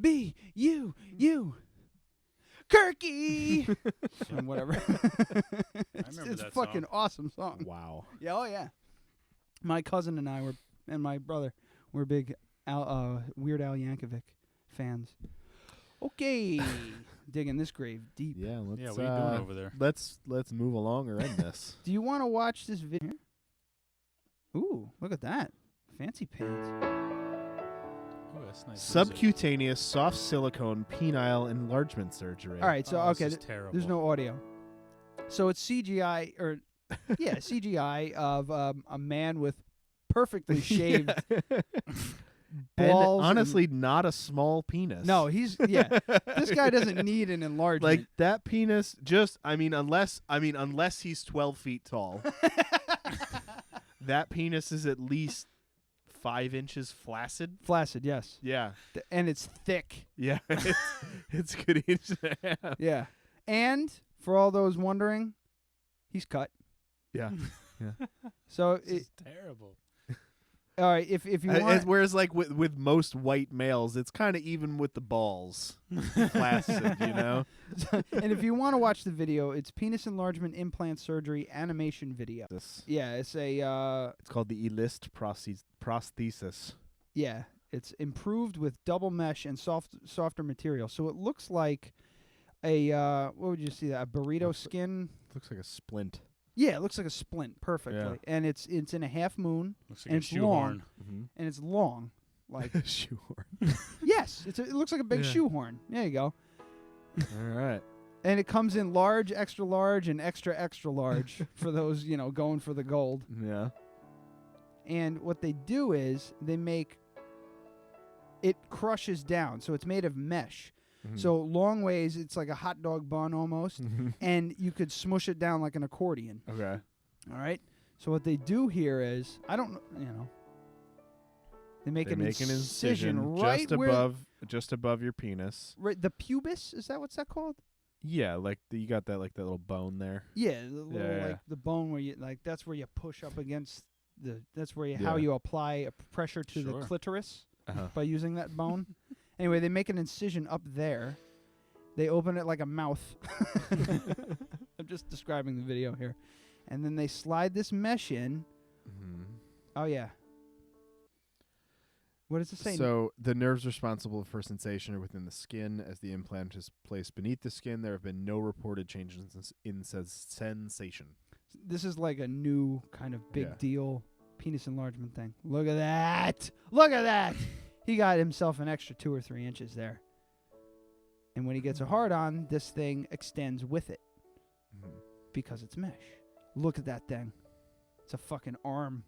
A-L-L-B-B-U-U. Kirky. And whatever. It's that fucking song. awesome song. Wow. Yeah, oh yeah. My cousin and I and my brother were big Weird Al Yankovic fans. Okay. Digging this grave deep. Yeah, What are you doing over there? Let's move along or end this. Do you want to watch this video? Ooh, look at that. Fancy pants. Oh, that's nice. Subcutaneous soft silicone penile enlargement surgery. All right, so okay, this is terrible. there's no audio. So it's CGI CGI of a man with perfectly shaved balls. And honestly, not a small penis. No, this guy doesn't need an enlargement. Like that penis unless he's 12 feet tall. That penis is at least 5 inches flaccid. Flaccid, yes. Yeah. And it's thick. Yeah. It's a good inch and a half. Yeah. And for all those wondering, he's cut. Yeah. So This is terrible. all right, if you want, whereas like with most white males, it's kind of even with the balls, flaccid, you know. and if you want to watch the video, it's penis enlargement implant surgery animation video. Yeah, it's It's called the Elist prosthesis. Yeah, it's improved with double mesh and softer material. So it looks like a what would you see that? A burrito skin. Looks like a splint. Yeah, it looks like a splint perfectly, Yeah. And it's in a half moon. Looks like and a it's shoehorn. long, and it's long, like Shoehorn. yes, it looks like a big shoehorn. There you go. All right. And it comes in large, extra large, and extra large for those going for the gold. Yeah. And what they do is they make it crushes down, so it's made of mesh. Mm-hmm. So long ways, it's like a hot dog bun almost, and you could smush it down like an accordion. Okay. All right. So what they do here is, I don't, they make an incision right just above your penis. Right, the pubis, is that what's that called? Yeah, like you got that like that little bone there. Yeah, the little like the bone where you like that's where you push up against that's where you how you apply a pressure to the clitoris by using that bone. Anyway, they make an incision up there. They open it like a mouth. I'm just describing the video here. And then they slide this mesh in. Mm-hmm. Oh, yeah. What does it say? So the nerves responsible for sensation are within the skin. As the implant is placed beneath the skin, there have been no reported changes in sensation. This is like a new kind of big deal penis enlargement thing. Look at that. Look at that. He got himself an extra 2 or 3 inches there. And when he gets a hard-on, this thing extends with it because it's mesh. Look at that thing. It's a fucking arm.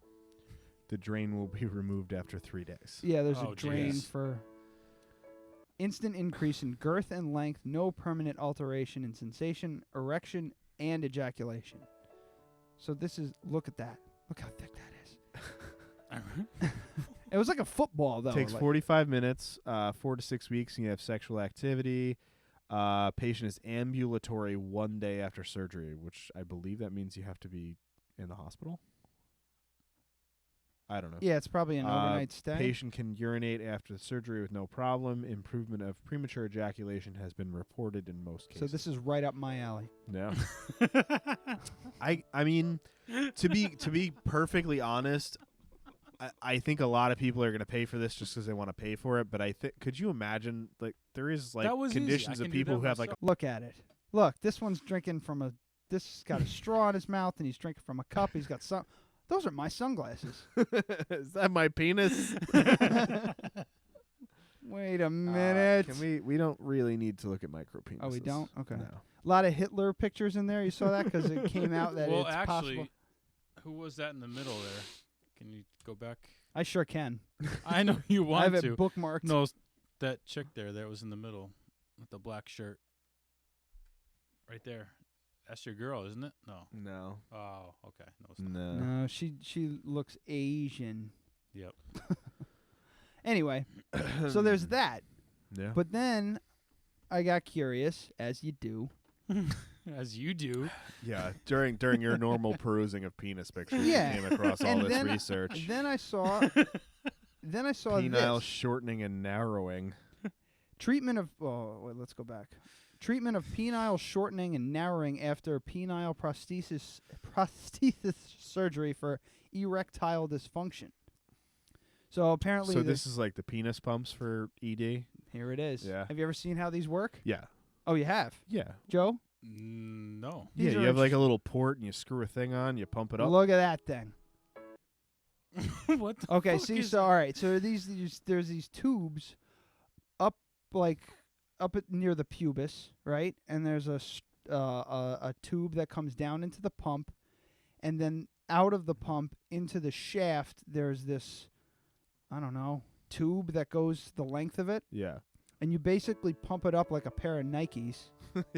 The drain will be removed after 3 days. Yeah, there's a drain for instant increase in girth and length, no permanent alteration in sensation, erection, and ejaculation. So this is, look at that. Look how thick that is. It was like a football, though. Takes 45 minutes, 4 to 6 weeks, and you have sexual activity. Patient is ambulatory 1 day after surgery, which I believe that means you have to be in the hospital. I don't know. Yeah, it's probably an overnight stay. Patient can urinate after the surgery with no problem. Improvement of premature ejaculation has been reported in most cases. So this is right up my alley. Yeah. I mean, to be perfectly honest, I think a lot of people are going to pay for this just because they want to pay for it. But could you imagine, like, there is like conditions of people who have like. Look at it. Look, this one's drinking from this got a straw in his mouth and he's drinking from a cup. He's got some. Those are my sunglasses. Is that my penis? Wait a minute. We don't really need to look at micro penises. Oh, we don't? Okay. No. A lot of Hitler pictures in there. You saw that because it came out that it's actually, possible. Who was that in the middle there? Can you go back? I sure can. I know you want to. I have it bookmarked. No, that chick there that was in the middle with the black shirt. Right there. That's your girl, isn't it? No. Oh, okay. No, it's not. No, she looks Asian. Yep. Anyway, so there's that. Yeah. But then I got curious, as you do. As you do. Yeah, during your normal perusing of penis pictures, you came across all this research. Then I saw penile shortening and narrowing. Treatment of let's go back. Treatment of penile shortening and narrowing after penile prosthesis surgery for erectile dysfunction. So apparently, this is like the penis pumps for ED. Here it is. Yeah. Have you ever seen how these work? Yeah. Oh, you have? Yeah. Joe? No. Yeah, you have like a little port and you screw a thing on, you pump it up. Look at that thing. What the Okay, fuck see, is so all right, so there's these tubes up near the pubis, right? And there's a tube that comes down into the pump, and then out of the pump into the shaft, there's this, I don't know, tube that goes the length of it. Yeah. And you basically pump it up like a pair of Nikes.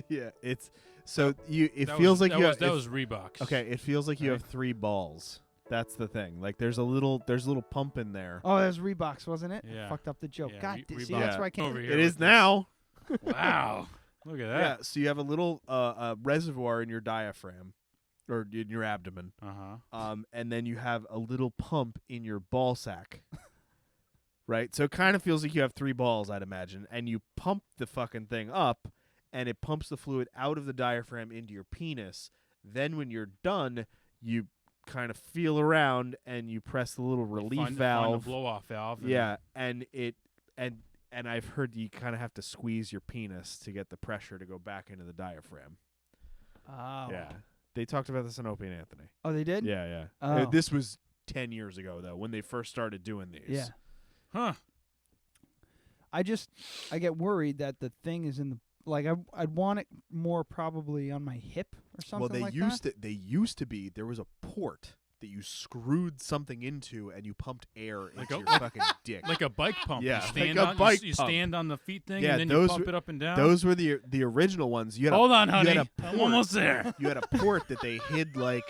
Yeah, it's so it feels like that was Reeboks. Okay, it feels like you have 3 balls. That's the thing. Like there's a little pump in there. Oh, that's Reeboks, wasn't it? Yeah. I fucked up the joke. Yeah, God, see, yeah. that's why I can't. Over here it is now. Wow. Look at that. Yeah, so you have a little reservoir in your diaphragm or in your abdomen. Uh-huh. And then you have a little pump in your ball sack. Right? So it kind of feels like you have 3 balls, I'd imagine, and you pump the fucking thing up and it pumps the fluid out of the diaphragm into your penis. Then when you're done, you kind of feel around and you press the little relief valve. Find the blow-off valve. Yeah, and I've heard you kind of have to squeeze your penis to get the pressure to go back into the diaphragm. Oh. Yeah. They talked about this in Opie and Anthony. Oh, they did? Yeah. Oh. This was 10 years ago, though, when they first started doing these. Yeah. Huh. I get worried that the thing is in the, like, I'd want it more probably on my hip or something like that. They used to be, there was a port that you screwed something into and you pumped air into your fucking dick. Like a bike pump. Yeah, you stand on the feet thing and then you pump it up and down. Those were the original ones. Hold on, honey. I'm almost there. You had a port that they hid like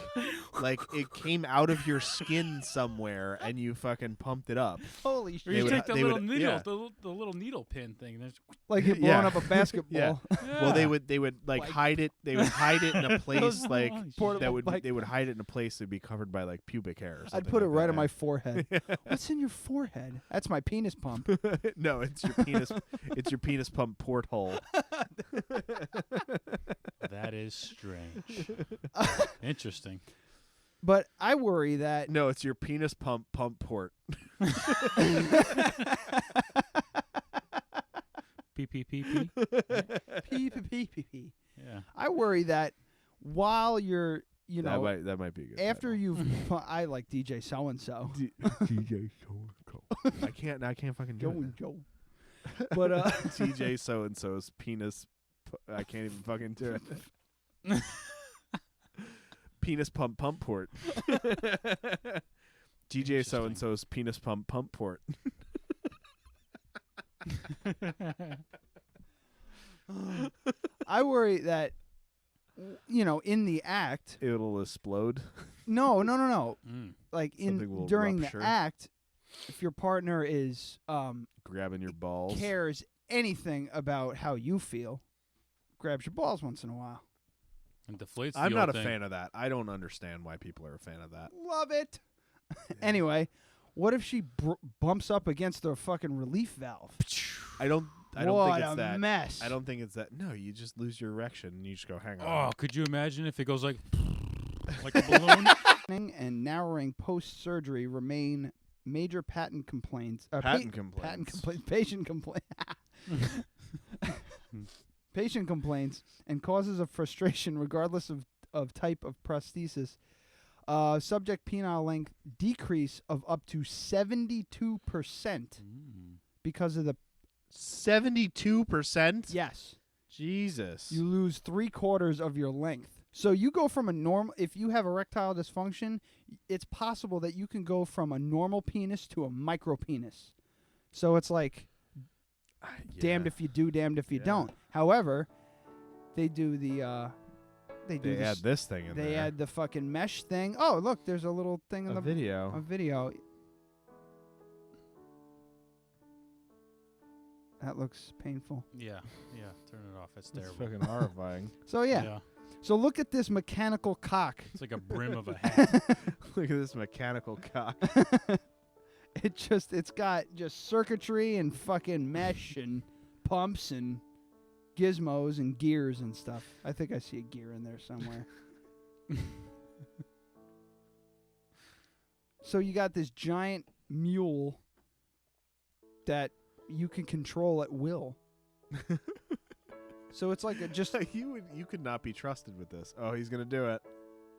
like it came out of your skin somewhere, and you fucking pumped it up. Holy shit! Or you take the little needle, the little needle pin thing. There's like you're blowing up a basketball. Well, they would like hide it. They would hide it in a place like that would they would hide it in a place that'd be covered by like pubic hair. Or I'd put it right on my forehead. What's in your forehead? That's my penis pump. No, it's your penis. It's your penis pump porthole. That is strange. Interesting. But I worry that no, it's your penis pump port. P. Yeah. I worry that while you're, that might be good. After you've, I like DJ so and so. DJ so and so. I can't fucking do it. Joe. But DJ so and so's penis. I can't even fucking do it. Penis pump port. DJ so and so's penis pump port. I worry that in the act it'll explode. No. Like during rupture. The act, if your partner is grabbing your balls, cares anything about how you feel, grabs your balls once in a while. And deflates I'm not a fan of that. I don't understand why people are a fan of that. Love it. Yeah. Anyway, what if she bumps up against the fucking relief valve? I don't think it's What that. a mess. I don't think it's that. No, you just lose your erection and you just go hang on. Oh, could you imagine if it goes like a balloon? And narrowing post-surgery remain major patent complaints. Patient complaints. Patient complaints and causes of frustration regardless of type of prosthesis. Subject penile length decrease of up to 72% because of the 72%? Yes. Jesus. You lose 3/4 of your length. So you go from a normal, if you have erectile dysfunction, it's possible that you can go from a normal penis to a micro penis. So it's like damned if you do, damned if you don't. However, they do the they add this thing in there. They add the fucking mesh thing. Oh, look, there's a little thing in the video. A video. That looks painful. Yeah. Turn it off. It's terrible. It's fucking horrifying. So yeah. So look at this mechanical cock. It's like a brim of a hat. Look at this mechanical cock. It's got just circuitry and fucking mesh and pumps and gizmos and gears and stuff. I think I see a gear in there somewhere. So you got this giant mule that you can control at will. So it's like you could not be trusted with this. Oh, he's gonna do it.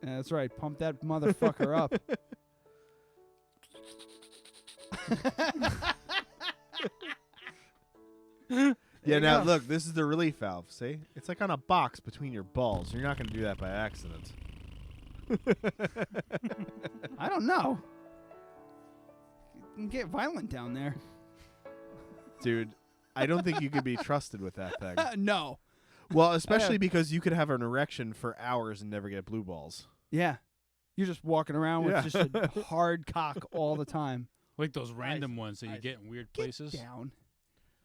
Yeah, that's right. Pump that motherfucker up. Now look, this is the relief valve. See, it's like on a box between your balls. You're not gonna do that by accident. I don't know. You can get violent down there, dude. I don't think you could be trusted with that thing. No. Well, especially because you could have an erection for hours and never get blue balls. Yeah. You're just walking around with just a hard cock all the time. Like those random ones that you get in weird places. Get down.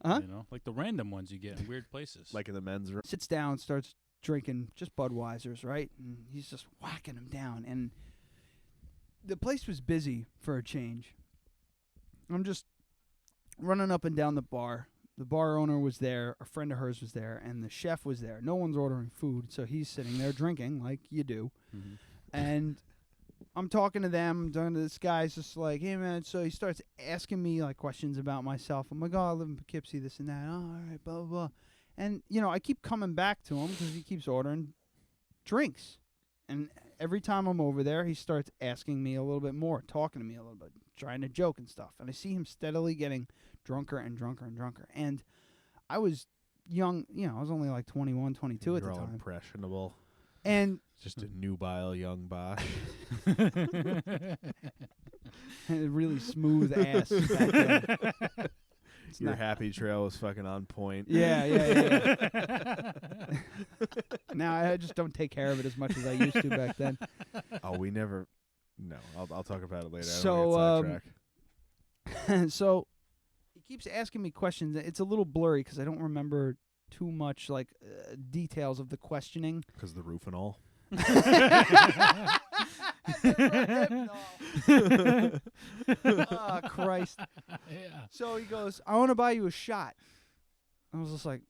Huh? Like the random ones you get in weird places. Like in the men's room. Sits down, starts drinking just Budweisers, right? And he's just whacking them down. And the place was busy for a change. I'm just running up and down the bar. The bar owner was there, a friend of hers was there, and the chef was there. No one's ordering food, so he's sitting there drinking like you do. Mm-hmm. And I'm talking to them, this guy's just like, hey, man, so he starts asking me like questions about myself. I'm like, oh, I live in Poughkeepsie, this and that. Oh, all right, blah, blah, blah. And, I keep coming back to him because he keeps ordering drinks. And every time I'm over there, he starts asking me a little bit more, talking to me a little bit, trying to joke and stuff. And I see him steadily getting drunker and drunker and drunker. And I was young, I was only like 21, 22 at the time. You're all impressionable. And just a nubile young Bosch. And a really smooth ass back then. Your happy trail was fucking on point. Yeah. Now I just don't take care of it as much as I used to back then. Oh, we never. No, I'll talk about it later. So, so he keeps asking me questions. It's a little blurry because I don't remember too much details of the questioning. Because the roof and all. Oh, Christ. Yeah. So he goes, I want to buy you a shot. I was just like,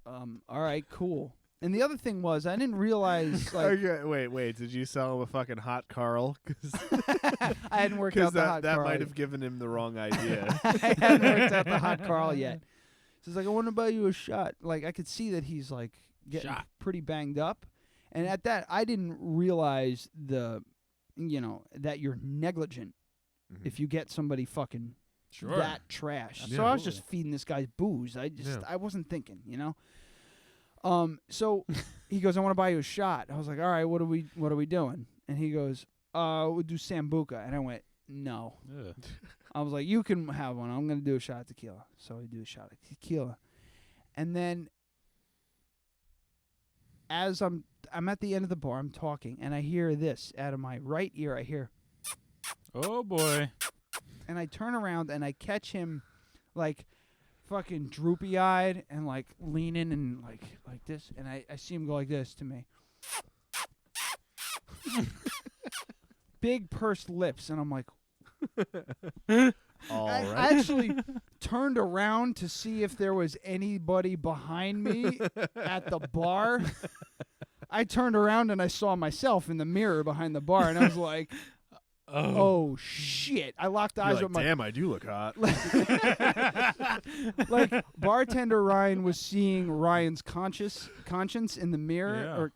all right, cool. And the other thing was, I didn't realize. Okay, wait. Did you sell him a fucking hot Carl? I hadn't worked out the hot Carl. That might have given him the wrong idea. I hadn't worked out the hot Carl yet. So he's like, I want to buy you a shot. Like, I could see that he's like getting pretty banged up. And at that, I didn't realize that you're negligent if you get somebody fucking that trash. Absolutely. So I was just feeding this guy booze. I wasn't thinking, So he goes, I want to buy you a shot. I was like, all right, what are we doing? And he goes, we'll do Sambuca. And I went, no. I was like, you can have one. I'm going to do a shot of tequila. So we do a shot of tequila. And then as I'm at the end of the bar, I'm talking, and I hear this out of my right ear. I hear, oh, boy. And I turn around, and I catch him, like, fucking droopy-eyed and, like, leaning and, like this. And I see him go like this to me. Big pursed lips. And I'm like, all right. I actually turned around to see if there was anybody behind me at the bar. I turned around and I saw myself in the mirror behind the bar, and I was like, oh shit. I locked eyes with my... Damn, I do look hot. Like, bartender Ryan was seeing Ryan's conscience in the mirror, or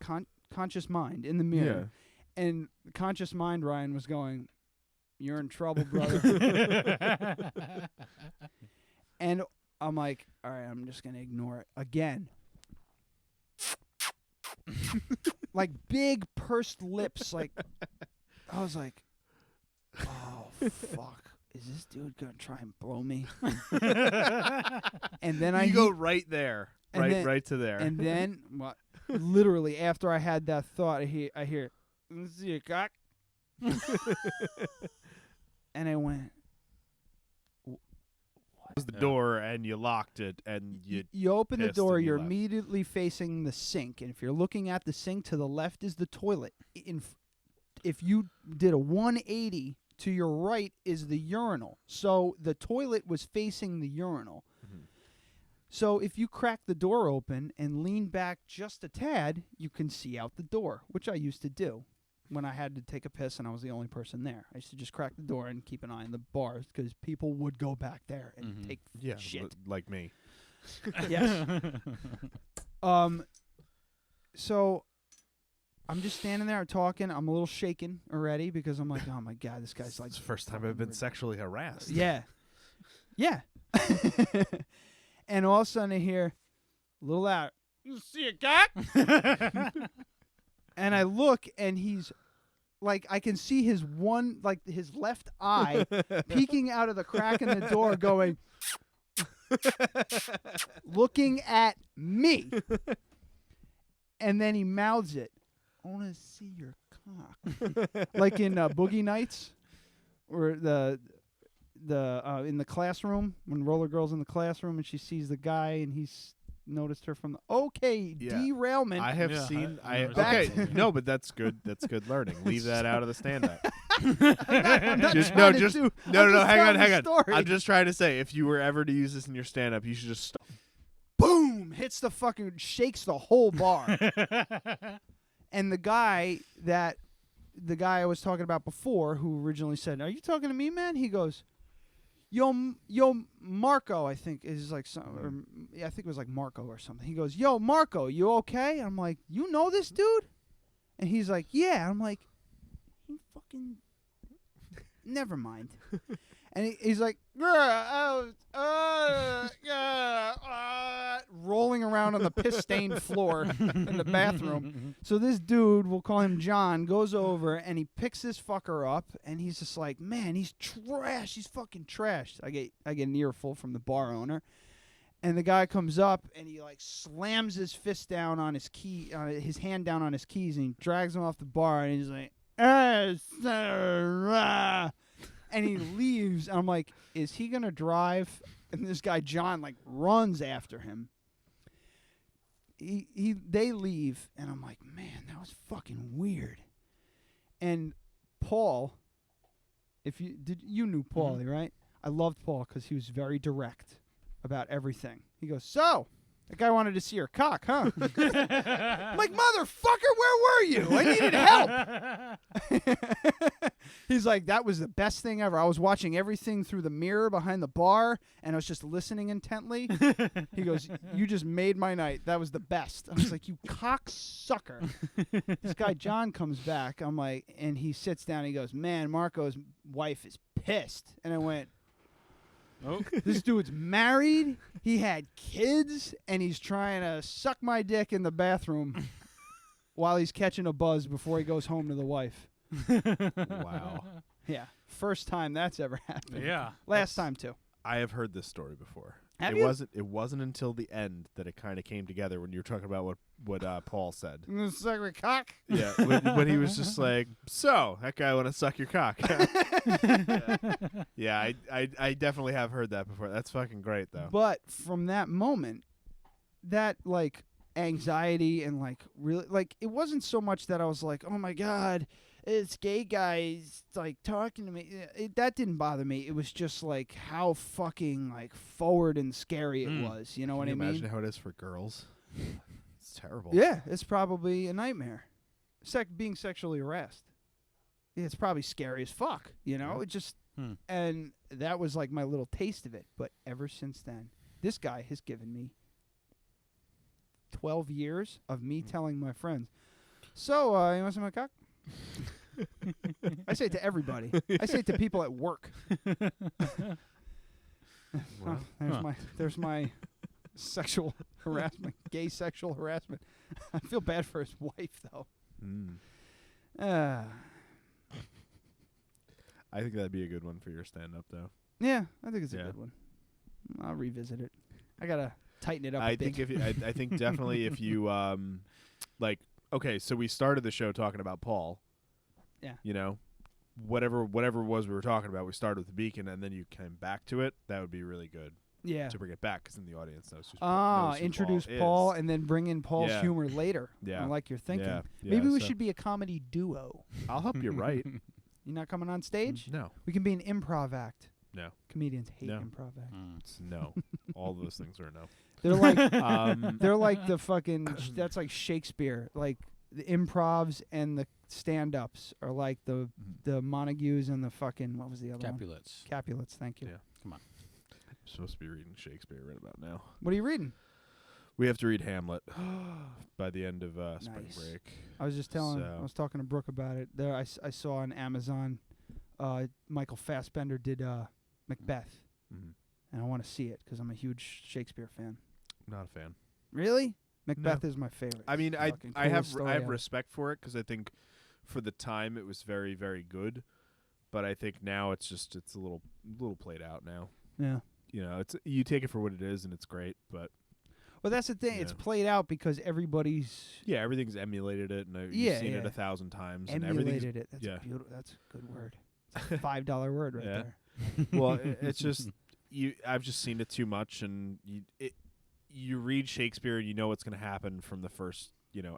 conscious mind in the mirror. Yeah. And conscious mind Ryan was going, you're in trouble, brother. And I'm like, all right, I'm just going to ignore it. Again. Like big pursed lips. Like, I was like, oh, fuck. Is this dude going to try and blow me? And then you go right there. Right to there. And then, literally, after I had that thought, I hear, see a cock? And I went, closed the door and you locked it and you open the door, you're immediately facing the sink, and if you're looking at the sink, to the left is the toilet. If you did a 180, to your right is the urinal. So the toilet was facing the urinal. Mm-hmm. So if you crack the door open and lean back just a tad, you can see out the door, which I used to do when I had to take a piss and I was the only person there. I used to just crack the door and keep an eye on the bars because people would go back there and take shit. Like me. Yes. So I'm just standing there talking. I'm a little shaken already because I'm like, oh my God, this guy's like... It's the first time I've been sexually harassed. Yeah. Yeah. And all of a sudden I hear a little louder, you see a cock? And I look, and he's like, I can see his his left eye peeking out of the crack in the door going, looking at me. And then he mouths it, I want to see your cock. Like in Boogie Nights, or in the classroom, when Roller Girl's in the classroom and she sees the guy and he's noticed her from the derailment. I have seen. No, but that's good. That's good learning. Leave that out of the stand-up. Hang on. I'm just trying to say, if you were ever to use this in your stand-up, you should just boom, hits the fucking, shakes the whole bar. And the guy I was talking about before, who originally said, "Are you talking to me, man?" He goes, Yo, Marco, I think is like I think it was like Marco or something. He goes, yo, Marco, you okay? I'm like, you know this dude? And he's like, yeah. I'm like, he fucking, never mind. And he's like, rolling around around on the piss-stained floor in the bathroom. So this dude, we'll call him John, goes over and he picks this fucker up, and he's just like, man, he's trash. He's fucking trash. I get an earful from the bar owner. And the guy comes up and he like slams his fist down on his key, his hand down on his keys, and he drags him off the bar, and he's like, and he leaves. And I'm like, is he gonna drive? And this guy John like runs after him. They leave, and I'm like, man, that was fucking weird. And Paul, you knew Paulie, right? I loved Paul because he was very direct about everything. He goes, so, that guy wanted to see your cock, huh? I'm like, motherfucker, where were you? I needed help. He's like, that was the best thing ever. I was watching everything through the mirror behind the bar, and I was just listening intently. He goes, you just made my night. That was the best. I was like, you cocksucker. This guy John comes back. I'm like, and he sits down, and he goes, man, Marco's wife is pissed. And I went, oh, this dude's married, he had kids, and he's trying to suck my dick in the bathroom while he's catching a buzz before he goes home to the wife. Wow. Yeah. First time that's ever happened. Yeah. Last time, too. I have heard this story before. Have you? It wasn't until the end that it kind of came together when you were talking about what Paul said. Suck my cock? Yeah, when he was just like, so, that guy want to suck your cock. Yeah, I definitely have heard that before. That's fucking great, though. But from that moment, that, like, anxiety and, like, really, like, it wasn't so much that I was like, oh, my God, it's gay guys, like, talking to me. That didn't bother me. It was just, like, how fucking, like, forward and scary it was. You know what I mean? Can you imagine how it is for girls? It's terrible. Yeah, it's probably a nightmare. Being sexually harassed. Yeah, it's probably scary as fuck, you know? Yeah. It just, and that was, like, my little taste of it. But ever since then, this guy has given me 12 years of me telling my friends, so, you want some of my cock? I say it to everybody. I say it to people at work. There's my sexual harassment, gay sexual harassment. I feel bad for his wife, though. I think that'd be a good one for your stand-up, though. Yeah, I think it's a good one. I'll revisit it. I gotta tighten it up a bit. I think definitely if you like, okay, so we started the show talking about Paul. Yeah. You know, whatever it was we were talking about, we started with the Beacon, and then you came back to it. That would be really good. Yeah. To bring it back, because in the audience knows introduce Paul and then bring in Paul's humor later. Yeah. I like your thinking. Yeah. Maybe we should be a comedy duo. I'll help you write. You not coming on stage? No. We can be an improv act. No. Comedians hate improv acts. No. All those things are no. They're like they're like the fucking that's like Shakespeare. Like the improvs and the stand-ups are like the Montagues and the fucking, what was the other Capulets. one? Capulets, thank you. Yeah. Come on. I'm supposed to be reading Shakespeare right about now. What are you reading? We have to read Hamlet by the end of spring break. I was just I was talking to Brooke about it. There, I saw on Amazon, Michael Fassbender did Macbeth, and I want to see it because I'm a huge Shakespeare fan. Not a fan. Really? Macbeth is my favorite. I mean, I have respect for it because I think for the time it was very, very good, but I think now it's a little played out now. Yeah. You know, you take it for what it is and it's great, but. Well, that's the thing. Yeah. It's played out because everybody's. Yeah, everything's emulated it, and you've seen it 1,000 times. Emulated it. That's beautiful. That's a good word. It's a $5 word right there. Well, it's just I've just seen it too much, and you read Shakespeare and you know what's going to happen from the first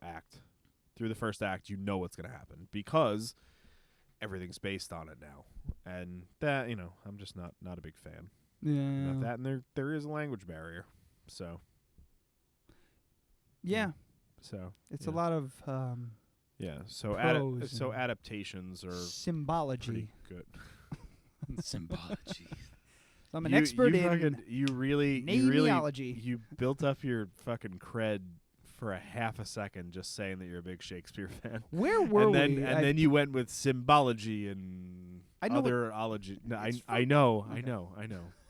act. Through the first act, you know what's going to happen because everything's based on it now, and that I'm just not a big fan. Yeah. Not that, and there is a language barrier, so. Yeah. So it's a lot of so adaptations are symbology. Pretty good. Symbology. I'm an expert in you built up your fucking cred for a half a second just saying that you're a big Shakespeare fan. Where were we? And then you went with symbology and other ology. No, I know.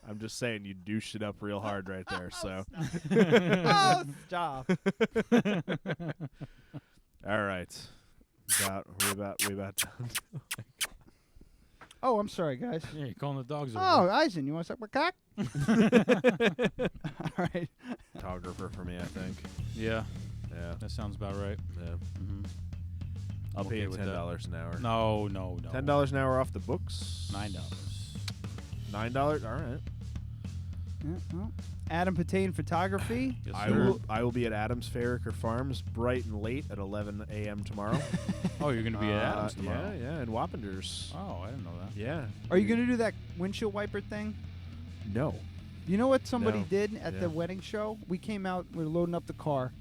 I'm just saying you douched it up real hard right there. So. Oh, stop. All right. We about done. Oh, I'm sorry, guys. Yeah, you're calling the dogs over. Oh, Eisen, you want to suck my cock? All right. Photographer for me, I think. Yeah. Yeah. That sounds about right. Yeah. Mm-hmm. I'll pay you $10 an hour. No. $10 an hour off the books. $9. $9. All right. Yeah, well, Adam Patane Photography. Yes, I will be at Adams Farricker Farms bright and late at 11 a.m. tomorrow. Oh, you're going to be at Adams tomorrow? Yeah, in Wappenders. Oh, I didn't know that. Yeah. Are you going to do that windshield wiper thing? No. You know what somebody No. did at the wedding show? We came out, we were loading up the car,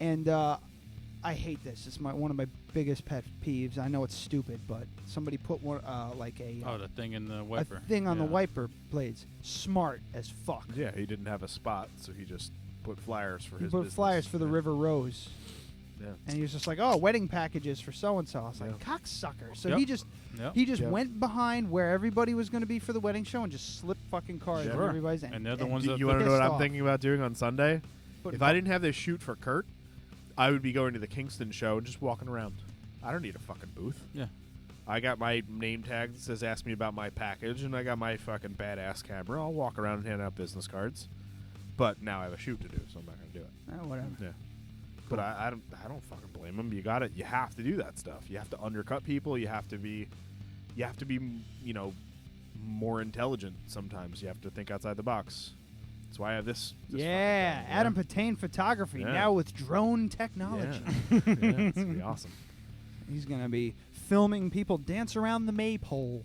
and I hate this. It's one of my biggest pet peeves. I know it's stupid, but somebody put one the thing in the wiper. A thing on the wiper blades. Smart as fuck. Yeah, he didn't have a spot, so he just put flyers for He his put business. flyers for the River Rose. Yeah. And he was just like, "Oh, wedding packages for so and so." I was like, "Cocksucker!" So he just went behind where everybody was going to be for the wedding show and just slipped fucking cars in everybody's. And they're the ones that you want to know what I'm thinking about doing on Sunday? If I didn't have this shoot for Kurt, I would be going to the Kingston show and just walking around. I don't need a fucking booth. Yeah. I got my name tag that says "Ask me about my package," and I got my fucking badass camera. I'll walk around and hand out business cards. But now I have a shoot to do, so I'm not going to do it. Whatever. Yeah. But I don't fucking blame them. You have to do that stuff. You have to undercut people. You have to be, more intelligent sometimes. You have to think outside the box. That's why I have this yeah, Adam Patane Photography, now with drone technology. Yeah, it's going to be awesome. He's going to be filming people dance around the maypole.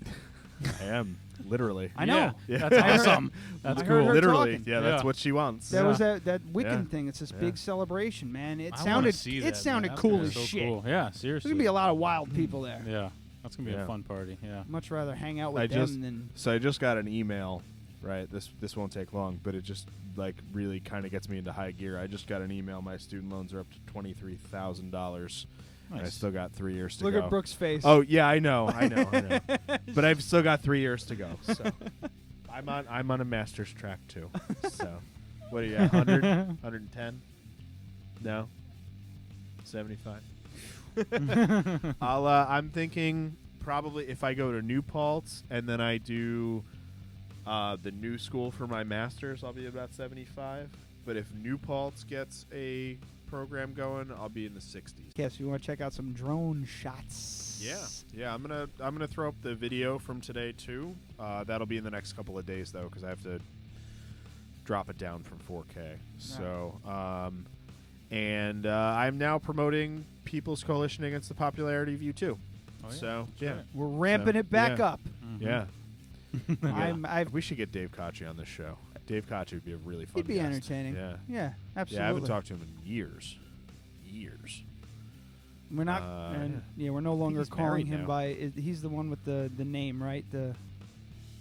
I am, literally. I know. Yeah. That's awesome. That's cool. Literally. Talking. Yeah, that's what she wants. That was that Wiccan thing. It's this big celebration, man. It sounded cool as shit. Cool. Yeah, seriously. There's going to be a lot of wild people there. Yeah. That's going to be a fun party. Yeah. Much rather hang out with them than... So I just got an email, right? This won't take long, but it just really kind of gets me into high gear. I just got an email. My student loans are up to $23,000. Nice. I still got 3 years to go. go. Look at Brooke's face. Oh yeah, I know. But I've still got 3 years to go. So I'm on a master's track too. So what are you at? 100, 110? No. 75. I'm thinking probably if I go to New Paltz and then I do the new school for my master's, I'll be about 75. But if New Paltz gets a program going, I'll be in the 60s. Yes, you want to check out some drone shots. Yeah. I'm gonna throw up the video from today too. That'll be in the next couple of days though, because I have to drop it down from 4K. So, and I'm now promoting People's Coalition Against the Popularity of U2. Oh, yeah. So we're ramping it back up. Mm-hmm. Yeah. We should get Dave Kochie on this show. Dave Kochie would be a really fun He'd be guest. entertaining. Yeah, absolutely. Yeah, I haven't talked to him in years. We're not. We're no longer calling him now. by. He's the one with the name, right? The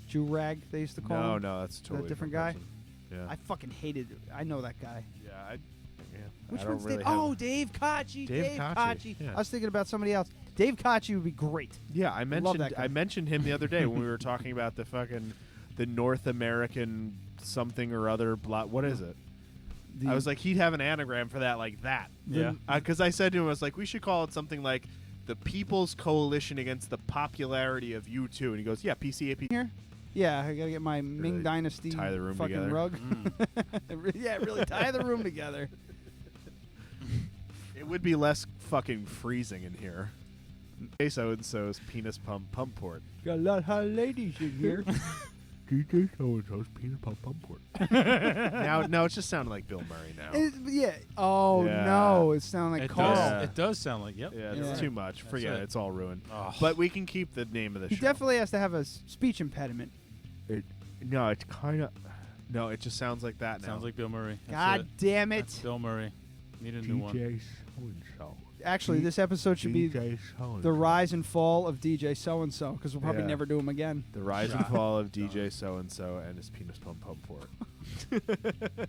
Jew rag they used to call him. No, that's totally a different guy. person. Yeah, I fucking hated it. I know that guy. Yeah, Which I don't one's really Dave? have- Oh, Dave Kochie. Dave Kochie, yeah. I was thinking about somebody else. Dave Kochie would be great. Yeah, I mentioned that guy. I mentioned him the other day when we were talking about the North American something or other. What is it? I was like, he'd have an anagram for that, like that. Yeah. Because I said to him, I was like, we should call it something like the People's Coalition Against the Popularity of U2. And he goes, yeah, PCAP. Here? Yeah, I gotta get my Ming Dynasty tie the room fucking together. rug. Yeah, really tie the room together. It would be less fucking freezing in here. So-and-so's penis pump port. Got a lot of hot ladies in here. DJ so-and-so's penis pump port. Now it's just sounding like Bill Murray now. Oh, Yeah. no. It sounded like Carl. It does sound like, yep. Yeah, it's too much. Forget it. It's all ruined. Oh. But we can keep the name of the He show. definitely has to have a speech impediment. No, it's kind of... No, it just sounds like that now. Sounds like Bill Murray. That's God it. damn it. That's Bill Murray. Need a new one. so-and-so. Actually, this episode should be so-and-so. the rise and fall of DJ so-and-so, because we'll probably never do him again. The rise and fall of DJ so-and-so and his penis pump port.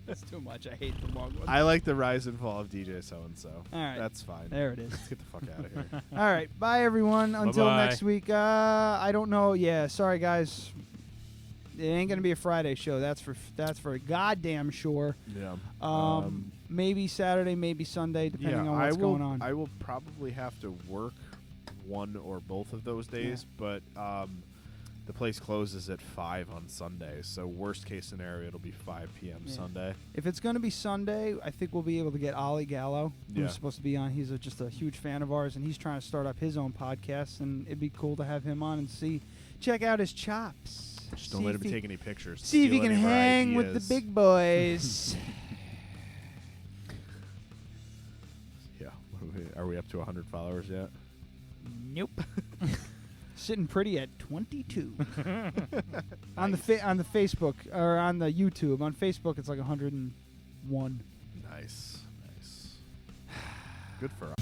That's too much. I hate the long one. I like the rise and fall of DJ so-and-so. All right. That's fine. There it is. Let's get the fuck out of here. All right. Bye, everyone. Until Bye-bye. next week. I don't know. Yeah, sorry, guys. It ain't gonna be a Friday show. That's for goddamn sure. Yeah. Maybe Saturday, maybe Sunday, depending on what's going on. I will probably have to work one or both of those days, but the place closes at 5 on Sunday, so worst case scenario, it'll be 5 p.m. Sunday. If it's going to be Sunday, I think we'll be able to get Ollie Gallo, who's supposed to be on. He's just a huge fan of ours, and he's trying to start up his own podcast, and it'd be cool to have him on and check out his chops. Just don't let him take any pictures. See if he can hang with the big boys. Yeah. Are we up to 100 followers yet? Nope. Sitting pretty at 22. on the Facebook or on the YouTube. On Facebook, it's like 101. Nice. Good for